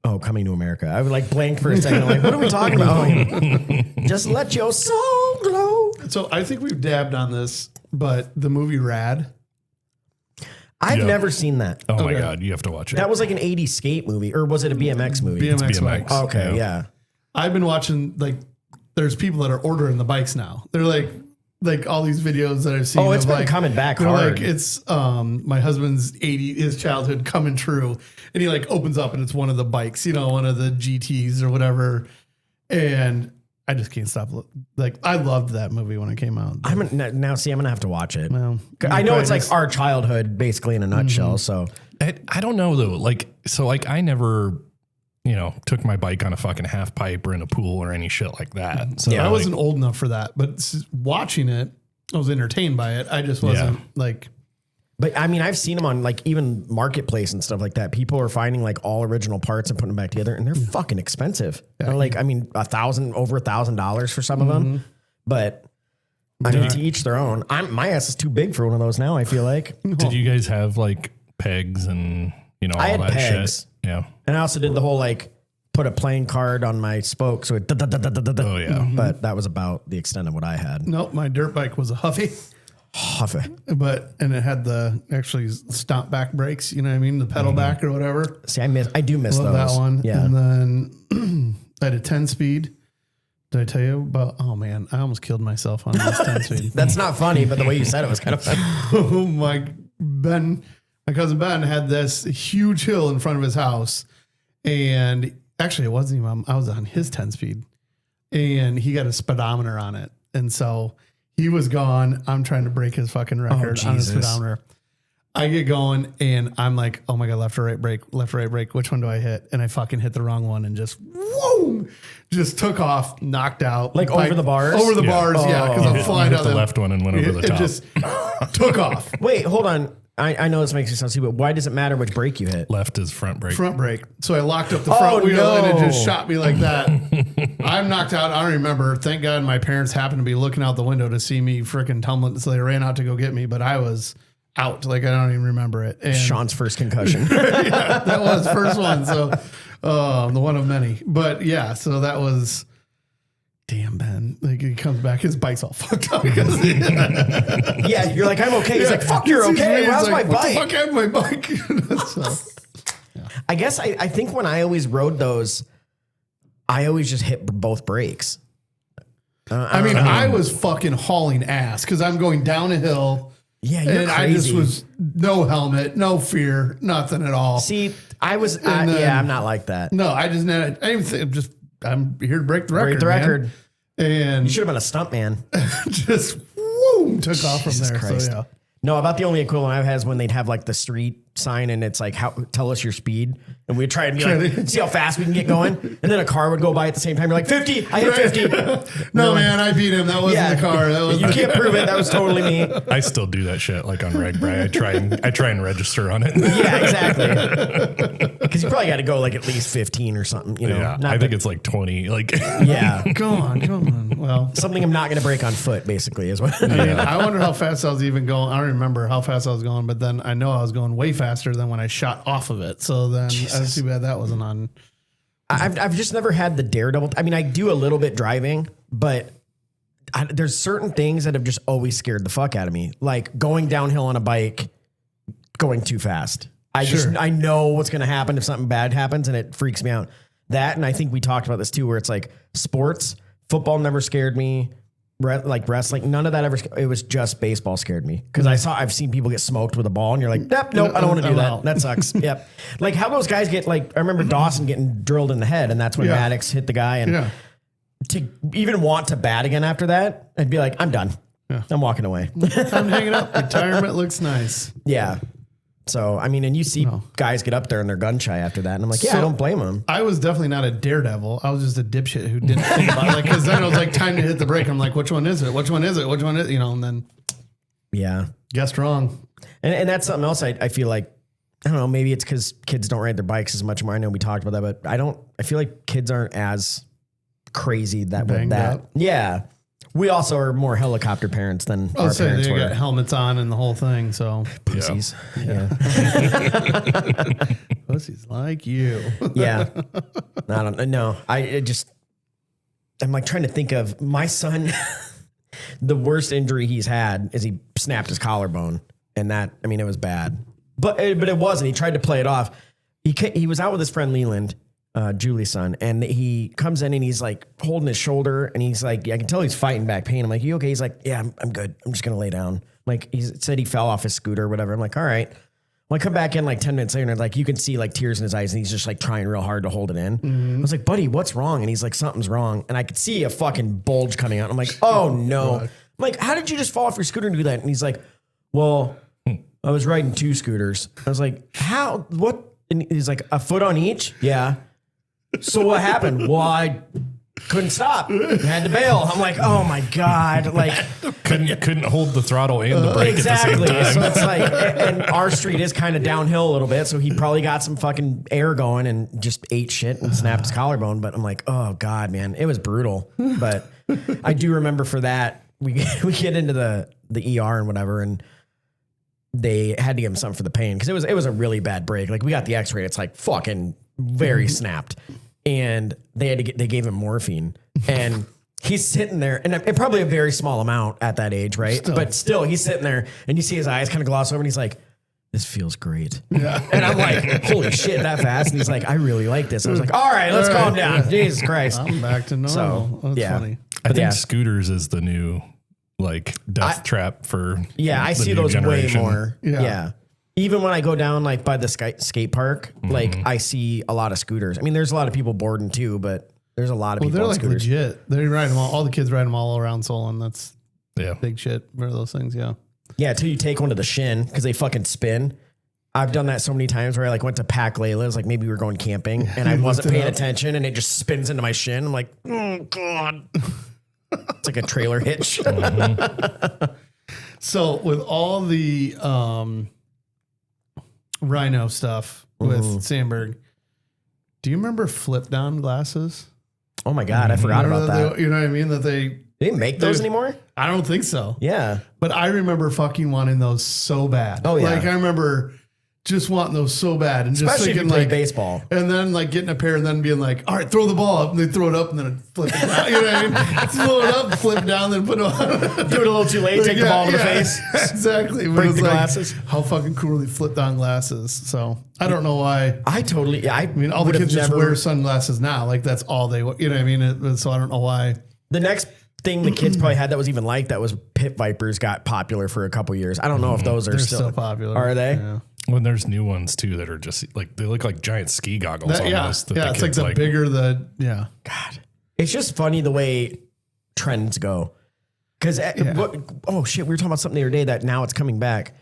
[SPEAKER 1] Oh, Coming to America. I was like blanked for a second. I'm like, what are we talking about? Oh, just let your soul glow.
[SPEAKER 2] So I think we've dabbed on this, but the movie Rad.
[SPEAKER 1] I've never seen that.
[SPEAKER 3] Oh my God, you have to watch it.
[SPEAKER 1] That was like an 80s skate movie, or was it a BMX movie?
[SPEAKER 2] BMX.
[SPEAKER 3] BMX.
[SPEAKER 1] Okay, yeah.
[SPEAKER 2] I've been watching, like, there's people that are ordering the bikes now. They're like all these videos that I've seen.
[SPEAKER 1] Oh, it's
[SPEAKER 2] of
[SPEAKER 1] been
[SPEAKER 2] like,
[SPEAKER 1] coming back
[SPEAKER 2] they're
[SPEAKER 1] hard.
[SPEAKER 2] Like it's my husband's his childhood coming true, and he like opens up and it's one of the bikes, one of the GTs or whatever, and I just can't stop. Like I loved that movie when it came out.
[SPEAKER 1] I'm gonna have to watch it.
[SPEAKER 2] Well,
[SPEAKER 1] I know it's like our childhood, basically in a nutshell. So
[SPEAKER 3] I don't know though. I never, took my bike on a fucking half pipe or in a pool or any shit like that. So
[SPEAKER 2] I wasn't old enough for that, but watching it, I was entertained by it. I just wasn't like.
[SPEAKER 1] But I mean, I've seen them on like even Marketplace and stuff like that. People are finding like all original parts and putting them back together, and they're fucking expensive. Yeah. Like, I mean, over $1,000 for some of them. But I mean, to each their own. My ass is too big for one of those now. I feel like.
[SPEAKER 3] Did you guys have like pegs and all
[SPEAKER 1] I had
[SPEAKER 3] that
[SPEAKER 1] pegs.
[SPEAKER 3] shit? Yeah.
[SPEAKER 1] And I also did the whole like put a playing card on my spoke, so it.
[SPEAKER 3] Oh yeah.
[SPEAKER 1] But that was about the extent of what I had.
[SPEAKER 2] Nope, my dirt bike was a Huffy. And it had the actually stomp back brakes, you know what I mean? The pedal back or whatever.
[SPEAKER 1] See, I do miss
[SPEAKER 2] Love
[SPEAKER 1] those.
[SPEAKER 2] that one.
[SPEAKER 1] Yeah.
[SPEAKER 2] And then I had a 10-speed. Did I tell you about? Oh man, I almost killed myself on this 10-speed.
[SPEAKER 1] That's not funny, but the way you said it was kind of funny.
[SPEAKER 2] Oh my cousin Ben had this huge hill in front of his house, and actually it wasn't even. I was on his 10-speed, and he got a speedometer on it, and so. He was gone. I'm trying to break his fucking record on his speedometer. I get going and I'm like, oh my God, left or right brake. Which one do I hit? And I fucking hit the wrong one and just took off, knocked out.
[SPEAKER 1] Like over the bars?
[SPEAKER 2] Over the bars, yeah. Because I'm flying down
[SPEAKER 3] the left one and went over the top.
[SPEAKER 2] It just took off.
[SPEAKER 1] Wait, hold on. I know this makes you sound stupid. Why does it matter which brake you hit?
[SPEAKER 3] Left is front brake.
[SPEAKER 2] Front brake. So I locked up the front wheel and it just shot me like that. I'm knocked out. I don't remember. Thank God my parents happened to be looking out the window to see me freaking tumbling. So they ran out to go get me, but I was out. Like I don't even remember it. And
[SPEAKER 1] Sean's first concussion.
[SPEAKER 2] yeah, that was first one. So the one of many. But yeah, so that was. Damn, Ben. Like he comes back, his bike's all fucked up. Because
[SPEAKER 1] yeah, you're like, I'm okay. He's like, fuck, you're okay. How's my bike?
[SPEAKER 2] Fuck, I have my bike. So,
[SPEAKER 1] I guess I think when I always rode those, I always just hit both brakes.
[SPEAKER 2] I was fucking hauling ass because I'm going down a hill.
[SPEAKER 1] Yeah, you're
[SPEAKER 2] and
[SPEAKER 1] crazy.
[SPEAKER 2] I just was no helmet, no fear, nothing at all.
[SPEAKER 1] See, I was, I'm not like that.
[SPEAKER 2] No, I didn't think, I'm here to break the record.
[SPEAKER 1] Break the record.
[SPEAKER 2] Man. And
[SPEAKER 1] You should have been a stunt man.
[SPEAKER 2] just took off from there.
[SPEAKER 1] Christ.
[SPEAKER 2] So yeah.
[SPEAKER 1] No, about the only equivalent I've had is when they'd have like the street sign and it's like, tell us your speed. And we'd try and be like, see how fast we can get going. And then a car would go by at the same time. You're like, 50, I hit 50.
[SPEAKER 2] No, man, I beat him. That wasn't the car. That was
[SPEAKER 1] you can't prove it. That was totally me.
[SPEAKER 3] I still do that shit like on Reg Bri. I try and register on it.
[SPEAKER 1] Yeah, exactly. Because you probably got to go like at least 15 or something,
[SPEAKER 3] Yeah, I think it's like 20. Like,
[SPEAKER 1] yeah.
[SPEAKER 2] Come on. Well,
[SPEAKER 1] Something I'm not going to break on foot, basically, is what.
[SPEAKER 2] I mean, I wonder how fast I was even going. I don't remember how fast I was going, but then I know I was going way faster than when I shot off of it. So then that's too bad that wasn't on.
[SPEAKER 1] I've just never had the daredevil. I mean, I do a little bit driving, but there's certain things that have just always scared the fuck out of me. Like going downhill on a bike, going too fast. I know what's going to happen if something bad happens and it freaks me out. That, and I think we talked about this too, where it's like sports, football never scared me. Like wrestling, none of that ever. It was just baseball scared me because I've seen people get smoked with a ball, and you're like, nope, I don't want to do that. That sucks. Yep. Like how those guys get like. I remember Dawson getting drilled in the head, and that's when Maddox hit the guy. And to even want to bat again after that, I'd be like, I'm done. Yeah. I'm walking away.
[SPEAKER 2] Time hanging up. Retirement looks nice.
[SPEAKER 1] Yeah. So, I mean, and you see guys get up there and they're gun shy after that. And I'm like, I don't blame them.
[SPEAKER 2] I was definitely not a daredevil. I was just a dipshit who didn't think about it. Like, because then it was like time to hit the brake. I'm like, which one is it? Which one is it? Which one is it? And then.
[SPEAKER 1] Yeah.
[SPEAKER 2] Guessed wrong.
[SPEAKER 1] And that's something else I feel like, I don't know, maybe it's because kids don't ride their bikes as much more. I know we talked about that, but I feel like kids aren't as crazy with that.
[SPEAKER 2] Up.
[SPEAKER 1] Yeah. We also are more helicopter parents than our parents
[SPEAKER 2] they
[SPEAKER 1] were.
[SPEAKER 2] got helmets on and the whole thing. So
[SPEAKER 1] Pussies. Yeah.
[SPEAKER 2] pussies like you.
[SPEAKER 1] Yeah. I don't know. I'm like trying to think of my son. The worst injury he's had is he snapped his collarbone. And that, I mean, it was bad. But it wasn't. He tried to play it off. He was out with his friend Leland, Julie's son, and he comes in and he's like holding his shoulder and he's like, I can tell he's fighting back pain. I'm like, you okay? He's like, yeah, I'm good. I'm just going to lay down. Like he said he fell off his scooter or whatever. I'm like, all right. Well, I come back in like 10 minutes later and like you can see like tears in his eyes and he's just like trying real hard to hold it in. Mm-hmm. I was like, buddy, what's wrong? And he's like, something's wrong. And I could see a fucking bulge coming out. I'm like, oh no. I'm like, how did you just fall off your scooter and do that? And he's like, well, I was riding 2 scooters. I was like, how, what? And he's like, a foot on each? Yeah. So what happened? Well, I couldn't stop. Had to bail. I'm like, oh my God. Like
[SPEAKER 3] couldn't hold the throttle and the brake
[SPEAKER 1] exactly.
[SPEAKER 3] at the same time.
[SPEAKER 1] So it's like, and our street is kind of downhill a little bit. So he probably got some fucking air going and just ate shit and snapped his collarbone. But I'm like, oh God, man, it was brutal. But I do remember for that, we get into the ER and whatever. And they had to give him something for the pain because it was a really bad break. Like we got the X-ray, it's like fucking very snapped, and they gave him morphine, and he's sitting there, and probably a very small amount at that age, right? But still, he's sitting there, and you see his eyes kind of gloss over, and he's like, "This feels great," and I'm like, "Holy shit, that fast!" And he's like, "I really like this." I was like, "All right, let's calm down." Jesus Christ,
[SPEAKER 2] I'm back to normal.
[SPEAKER 1] So,
[SPEAKER 2] That's funny.
[SPEAKER 3] I think scooters is the new like death trap for
[SPEAKER 1] I see those generation. Way more. Yeah. Even when I go down like by the skate park, like I see a lot of scooters. I mean, there's a lot of people boarding too, but there's a lot of people
[SPEAKER 2] they're
[SPEAKER 1] on
[SPEAKER 2] like
[SPEAKER 1] scooters.
[SPEAKER 2] Legit. They ride them all the kids ride them all around Solon. That's big shit for those things. Yeah.
[SPEAKER 1] Yeah. Until you take one to the shin because they fucking spin. I've done that so many times where I like went to Pack Layla's, like maybe we were going camping and I wasn't paying attention and it just spins into my shin. I'm like, oh God. It's like a trailer hitch.
[SPEAKER 2] So with all the Rhino stuff with Sandberg, do you remember flip down glasses?
[SPEAKER 1] Oh my God, I forgot about that.
[SPEAKER 2] You know what I mean? That
[SPEAKER 1] they make those anymore?
[SPEAKER 2] I don't think so.
[SPEAKER 1] Yeah.
[SPEAKER 2] But I remember fucking wanting those so bad.
[SPEAKER 1] Oh yeah.
[SPEAKER 2] Like I remember just wanting those so bad and
[SPEAKER 1] especially
[SPEAKER 2] just thinking
[SPEAKER 1] if you play
[SPEAKER 2] like
[SPEAKER 1] baseball
[SPEAKER 2] and then like getting a pair and then being like, all right, throw the ball up and they throw it up and then it flip it down. You know what I mean? Throw it up, flip it down, then put it on.
[SPEAKER 1] Do it a little too late, take the ball to the face.
[SPEAKER 2] Exactly.
[SPEAKER 1] Break the glasses.
[SPEAKER 2] How fucking cool are they flip down glasses? So I don't know why.
[SPEAKER 1] I mean,
[SPEAKER 2] all the kids just wear sunglasses now. Like that's all they, you know what I mean? So I don't know why.
[SPEAKER 1] The next thing the kids probably had that was even like that was Pit Vipers got popular for a couple years. I don't know if those are still
[SPEAKER 2] popular.
[SPEAKER 1] Are they?
[SPEAKER 2] Yeah.
[SPEAKER 3] Well, there's new ones too that are just like they look like giant ski goggles almost.
[SPEAKER 2] Yeah, it's like the bigger
[SPEAKER 1] God, it's just funny the way trends go. Because oh shit, we were talking about something the other day that now it's coming back.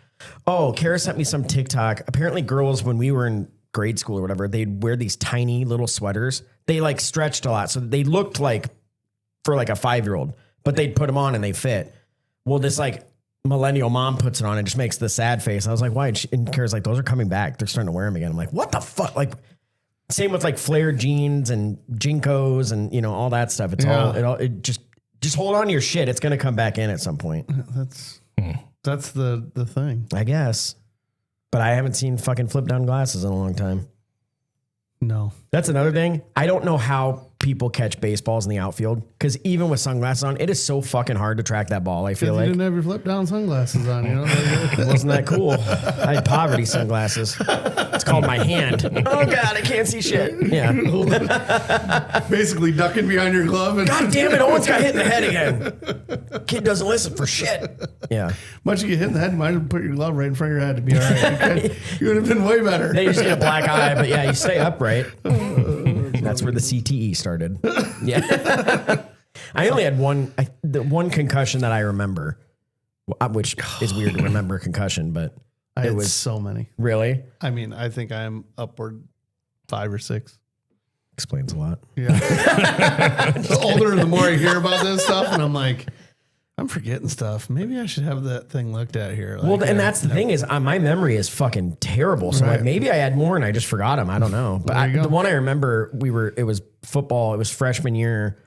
[SPEAKER 1] Oh, Kara sent me some TikTok. Apparently, girls when we were in grade school or whatever, they'd wear these tiny little sweaters. They like stretched a lot, so they looked like for like a 5-year-old, but they'd put them on and they fit. Well, this like millennial mom puts it on and just makes the sad face. I was like, why? And Kara's like, those are coming back. They're starting to wear them again. I'm like, what the fuck? Like, same with like flared jeans and Jinkos and you know all that stuff. It's it just hold on to your shit. It's gonna come back in at some point.
[SPEAKER 2] That's the thing,
[SPEAKER 1] I guess. But I haven't seen fucking flip down glasses in a long time.
[SPEAKER 2] No,
[SPEAKER 1] that's another thing. I don't know how people catch baseballs in the outfield because even with sunglasses on, it is so fucking hard to track that ball. I feel like
[SPEAKER 2] you didn't have your flip down sunglasses on. You know,
[SPEAKER 1] wasn't that cool? I had poverty sunglasses. It's called my hand. Oh God, I can't see shit. Yeah,
[SPEAKER 2] basically ducking behind your glove. And
[SPEAKER 1] God damn it, Owen's got hit in the head again. Kid doesn't listen for shit. Yeah,
[SPEAKER 2] once you get hit in the head, you might have put your glove right in front of your head to be all right. You would have been way better.
[SPEAKER 1] They just get a black eye, but yeah, you stay upright. That's where the CTE started. Yeah. I only had the one concussion that I remember, which is weird to remember a concussion, but
[SPEAKER 2] it was so many.
[SPEAKER 1] Really?
[SPEAKER 2] I mean, I think I'm upward 5 or 6.
[SPEAKER 1] Explains a lot.
[SPEAKER 2] Yeah. The older, the more I hear about this stuff, and I'm like, I'm forgetting stuff. Maybe I should have that thing looked at here. Like,
[SPEAKER 1] well, and that's the thing is my memory is fucking terrible. So like maybe I had more and I just forgot them. I don't know. But the one I remember, it was football. It was freshman year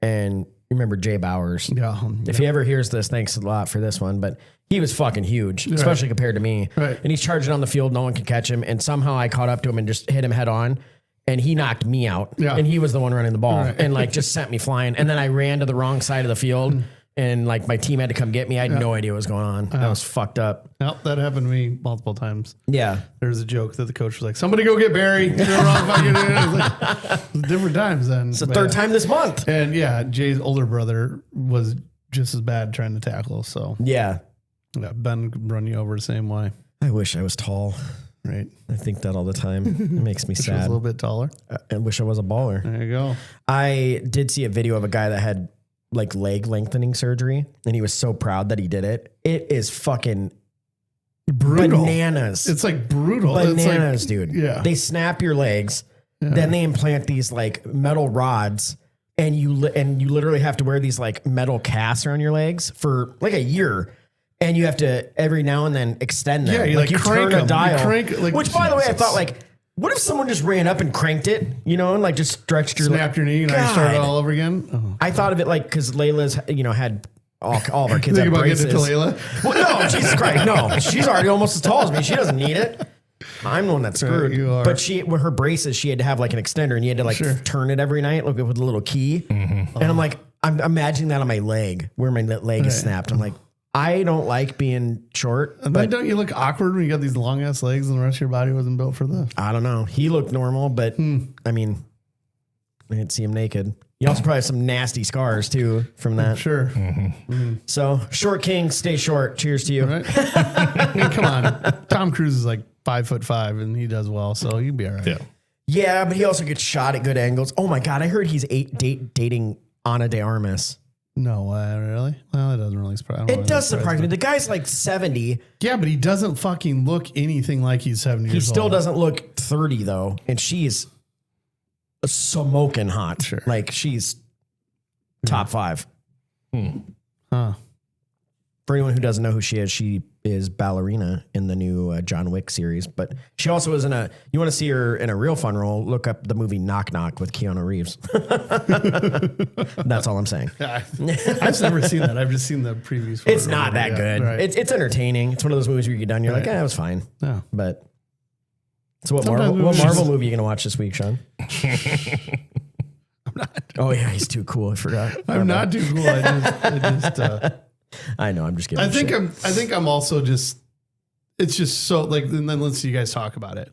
[SPEAKER 1] and remember Jay Bowers.
[SPEAKER 2] Yeah.
[SPEAKER 1] If he ever hears this, thanks a lot for this one. But he was fucking huge, especially compared to me.
[SPEAKER 2] Right.
[SPEAKER 1] And he's charging on the field. No one can catch him. And somehow I caught up to him and just hit him head on. And he knocked me out.
[SPEAKER 2] Yeah.
[SPEAKER 1] And he was the one running the ball
[SPEAKER 2] Right.
[SPEAKER 1] and like just sent me flying. And then I ran to the wrong side of the field. And like my team had to come get me. I had no idea what was going on. I was fucked up.
[SPEAKER 2] Yep, that happened to me multiple times.
[SPEAKER 1] Yeah.
[SPEAKER 2] There's a joke that the coach was like, "Somebody go get Barry." You're wrong fucking it was like, different times then.
[SPEAKER 1] It's the third time this month.
[SPEAKER 2] And yeah, Jay's older brother was just as bad trying to tackle. So
[SPEAKER 1] Yeah.
[SPEAKER 2] Ben could run you over the same way.
[SPEAKER 1] I wish I was tall.
[SPEAKER 2] Right.
[SPEAKER 1] I think that all the time. It makes me
[SPEAKER 2] Which was a
[SPEAKER 1] sad.
[SPEAKER 2] little bit taller.
[SPEAKER 1] I wish I was a baller.
[SPEAKER 2] There you go.
[SPEAKER 1] I did see a video of a guy that had like leg lengthening surgery and he was so proud that he did it. It is fucking
[SPEAKER 2] Brutal.
[SPEAKER 1] bananas.
[SPEAKER 2] It's like brutal.
[SPEAKER 1] Bananas,
[SPEAKER 2] it's like,
[SPEAKER 1] dude.
[SPEAKER 2] Yeah.
[SPEAKER 1] They snap your legs, then they implant these like metal rods and you literally have to wear these like metal casts around your legs for like a year. And you have to every now and then extend them.
[SPEAKER 2] Yeah, you like
[SPEAKER 1] you
[SPEAKER 2] crank
[SPEAKER 1] turn a
[SPEAKER 2] them. You
[SPEAKER 1] dial.
[SPEAKER 2] crank it, like,
[SPEAKER 1] which, by the way, I
[SPEAKER 2] Jesus.
[SPEAKER 1] thought like, what if someone just ran up and cranked it, you know, and like just stretched your
[SPEAKER 2] Snapped your knee and I started
[SPEAKER 1] God.
[SPEAKER 2] all over again. Oh.
[SPEAKER 1] I thought of it like because Layla's, had all of our kids
[SPEAKER 2] Think
[SPEAKER 1] have
[SPEAKER 2] about
[SPEAKER 1] braces.
[SPEAKER 2] getting it to Layla.
[SPEAKER 1] Well, no, Jesus Christ, no. She's already almost as tall as me. She doesn't need it. I'm the one that's screwed.
[SPEAKER 2] you are.
[SPEAKER 1] But with her braces, she had to have like an extender, and you had to like turn it every night, like with a little key. And I'm like, I'm imagining that on my leg, where my leg is snapped. I'm like, I don't like being short.
[SPEAKER 2] And then don't you look awkward when you got these long ass legs and the rest of your body wasn't built for this?
[SPEAKER 1] I don't know. He looked normal, but I mean, I didn't see him naked. He also probably has some nasty scars too from that.
[SPEAKER 2] Sure.
[SPEAKER 1] So short king, stay short. Cheers to you.
[SPEAKER 2] Right? I mean, come on. Tom Cruise is like 5'5" and he does well, so you'd be all right.
[SPEAKER 3] Yeah.
[SPEAKER 1] Yeah, but he also gets shot at good angles. Oh my God, I heard he's dating Ana de Armas.
[SPEAKER 2] No way, really? Well, it doesn't really surprise me.
[SPEAKER 1] It does surprise me. The guy's like 70.
[SPEAKER 2] Yeah, but he doesn't fucking look anything like he's 70
[SPEAKER 1] He
[SPEAKER 2] years
[SPEAKER 1] still
[SPEAKER 2] old.
[SPEAKER 1] doesn't look 30 though, and she's smoking hot.
[SPEAKER 2] Sure.
[SPEAKER 1] Like she's top 5.
[SPEAKER 2] Huh.
[SPEAKER 1] For anyone who doesn't know who she is ballerina in the new John Wick series, but she also is you want to see her in a real fun role, look up the movie Knock Knock with Keanu Reeves. That's all I'm saying.
[SPEAKER 2] I've never seen that. I've just seen the previews. For
[SPEAKER 1] It's
[SPEAKER 2] it.
[SPEAKER 1] not that
[SPEAKER 2] Yeah,
[SPEAKER 1] good.
[SPEAKER 2] right.
[SPEAKER 1] It's entertaining. It's one of those movies where you get done, you're like, it was fine.
[SPEAKER 2] Yeah.
[SPEAKER 1] But so what
[SPEAKER 2] Sometimes
[SPEAKER 1] Marvel
[SPEAKER 2] movies
[SPEAKER 1] movie are you gonna watch this week, Sean? I'm not. Oh yeah, he's too cool. I forgot.
[SPEAKER 2] I'm not too cool.
[SPEAKER 1] I know. I'm just kidding.
[SPEAKER 2] I think I'm also just. It's just so like, and then let's see you guys talk about it.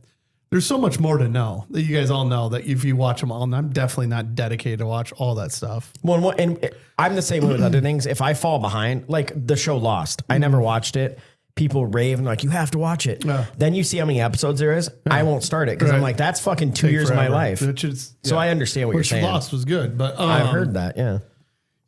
[SPEAKER 2] There's so much more to know that you guys all know that if you watch them all, and I'm definitely not dedicated to watch all that stuff.
[SPEAKER 1] Well, and I'm the same way with other things. If I fall behind, like the show Lost, I never watched it. People rave and like, you have to watch it.
[SPEAKER 2] Yeah.
[SPEAKER 1] Then you see how many episodes there is. I won't start it because I'm
[SPEAKER 2] Right.
[SPEAKER 1] like, that's fucking 2
[SPEAKER 2] Take
[SPEAKER 1] years of my
[SPEAKER 2] forever.
[SPEAKER 1] life.
[SPEAKER 2] Which is,
[SPEAKER 1] So I understand what you're saying.
[SPEAKER 2] Lost was good, but
[SPEAKER 1] I've heard that. Yeah.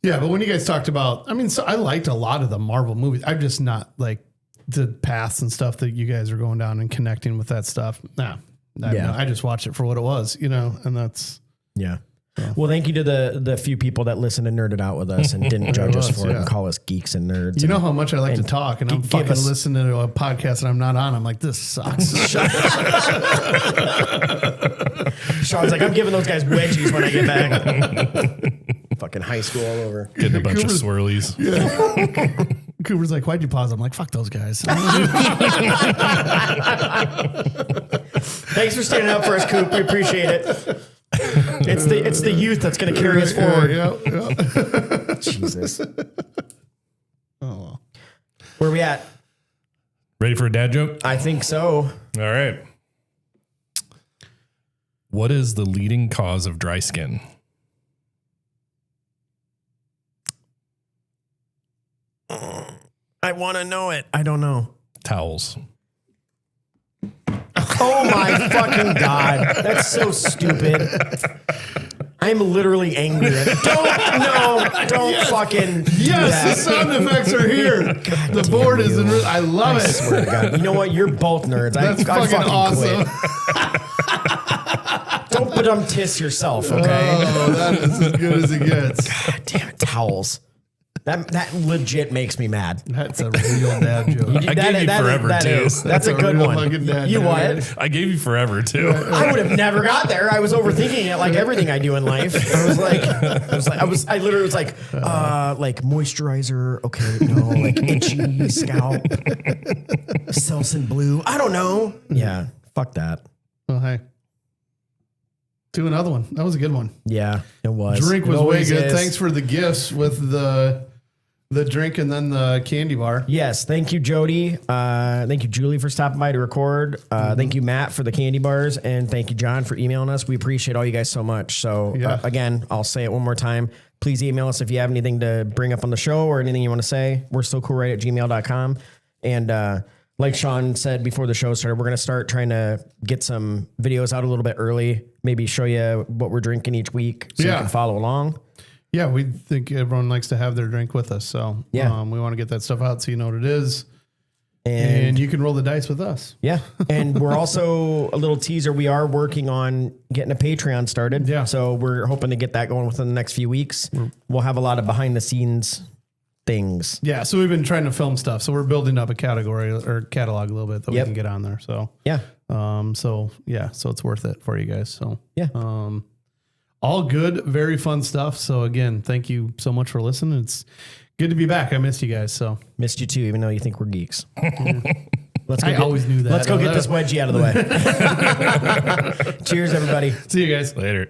[SPEAKER 2] Yeah, but when you guys talked about, I mean, so I liked a lot of the Marvel movies. I'm just not like the paths and stuff that you guys are going down and connecting with that stuff. Nah, I just watched it for what it was, and that's
[SPEAKER 1] Yeah. Well, thank you to the few people that listened and nerded out with us and didn't judge us for it and call us geeks and nerds.
[SPEAKER 2] you know how much I like to talk, and I'm
[SPEAKER 1] give
[SPEAKER 2] fucking
[SPEAKER 1] us-
[SPEAKER 2] listening to a podcast that I'm not on. I'm like, this sucks.
[SPEAKER 1] Sean's like, I'm giving those guys wedgies when I get back. Fucking high school all over.
[SPEAKER 3] Getting a bunch of swirlies.
[SPEAKER 2] Cooper's like, why'd you pause? I'm like, fuck those guys.
[SPEAKER 1] Thanks for standing up for us, Coop. We appreciate it. It's the youth that's going to carry us forward.
[SPEAKER 2] Yeah.
[SPEAKER 1] Jesus.
[SPEAKER 2] Oh,
[SPEAKER 1] Where we at?
[SPEAKER 3] Ready for a dad joke?
[SPEAKER 1] I think so.
[SPEAKER 3] All right. What is the leading cause of dry skin?
[SPEAKER 1] I want to know it. I don't know.
[SPEAKER 3] Towels.
[SPEAKER 1] Oh my fucking God. That's so stupid. I'm literally angry. Don't fucking do
[SPEAKER 2] yes, the
[SPEAKER 1] that.
[SPEAKER 2] sound effects are here. The
[SPEAKER 1] damn
[SPEAKER 2] board is in.
[SPEAKER 1] you.
[SPEAKER 2] I love it.
[SPEAKER 1] Swear to God. You know what? You're both nerds.
[SPEAKER 2] That's
[SPEAKER 1] I
[SPEAKER 2] fucking awesome.
[SPEAKER 1] quit. Don't badum-tiss yourself, okay?
[SPEAKER 2] Oh, that is as good as it gets.
[SPEAKER 1] God damn it, towels. That legit makes me mad.
[SPEAKER 2] That's a real dad joke.
[SPEAKER 3] I gave you forever too.
[SPEAKER 1] That's a good
[SPEAKER 2] real
[SPEAKER 1] one.
[SPEAKER 2] fucking dad
[SPEAKER 1] You
[SPEAKER 2] joke.
[SPEAKER 1] what?
[SPEAKER 3] I gave you forever too.
[SPEAKER 1] I would have never got there. I was overthinking it like everything I do in life. I literally was like moisturizer. Okay, no, like itchy scalp, Selsun Blue. I don't know. Yeah, fuck that.
[SPEAKER 2] Oh, hey. Do another one. That was a good one.
[SPEAKER 1] Yeah, it was.
[SPEAKER 2] Drink was
[SPEAKER 1] It
[SPEAKER 2] way
[SPEAKER 1] always
[SPEAKER 2] good.
[SPEAKER 1] is.
[SPEAKER 2] Thanks for the gifts with the drink and then the candy bar.
[SPEAKER 1] Yes, thank you, Jody. Thank you, Julie, for stopping by to record. Thank you, Matt, for the candy bars, and thank you, John, for emailing us. We appreciate all you guys so much. So again, I'll say it one more time. Please email us if you have anything to bring up on the show or anything you want to say. We're still cool right at gmail.com. And like Sean said before the show started, we're going to start trying to get some videos out a little bit early, maybe show you what we're drinking each week so you can follow along.
[SPEAKER 2] Yeah, we think everyone likes to have their drink with us. So we want to get that stuff out so you know what it is. And you can roll the dice with us.
[SPEAKER 1] Yeah. And we're also a little teaser. We are working on getting a Patreon started.
[SPEAKER 2] Yeah.
[SPEAKER 1] So we're hoping to get that going within the next few weeks. We'll have a lot of behind the scenes things.
[SPEAKER 2] Yeah. So we've been trying to film stuff. So we're building up a category or catalog a little bit that we can get on there. So,
[SPEAKER 1] yeah.
[SPEAKER 2] So it's worth it for you guys. So,
[SPEAKER 1] yeah.
[SPEAKER 2] All good, very fun stuff. So again, thank you so much for listening. It's good to be back. I missed you guys. So
[SPEAKER 1] missed you too, even though you think we're geeks.
[SPEAKER 2] I always knew that.
[SPEAKER 1] Let's go get this wedgie out of the way. Cheers, everybody.
[SPEAKER 2] See you guys
[SPEAKER 3] Later.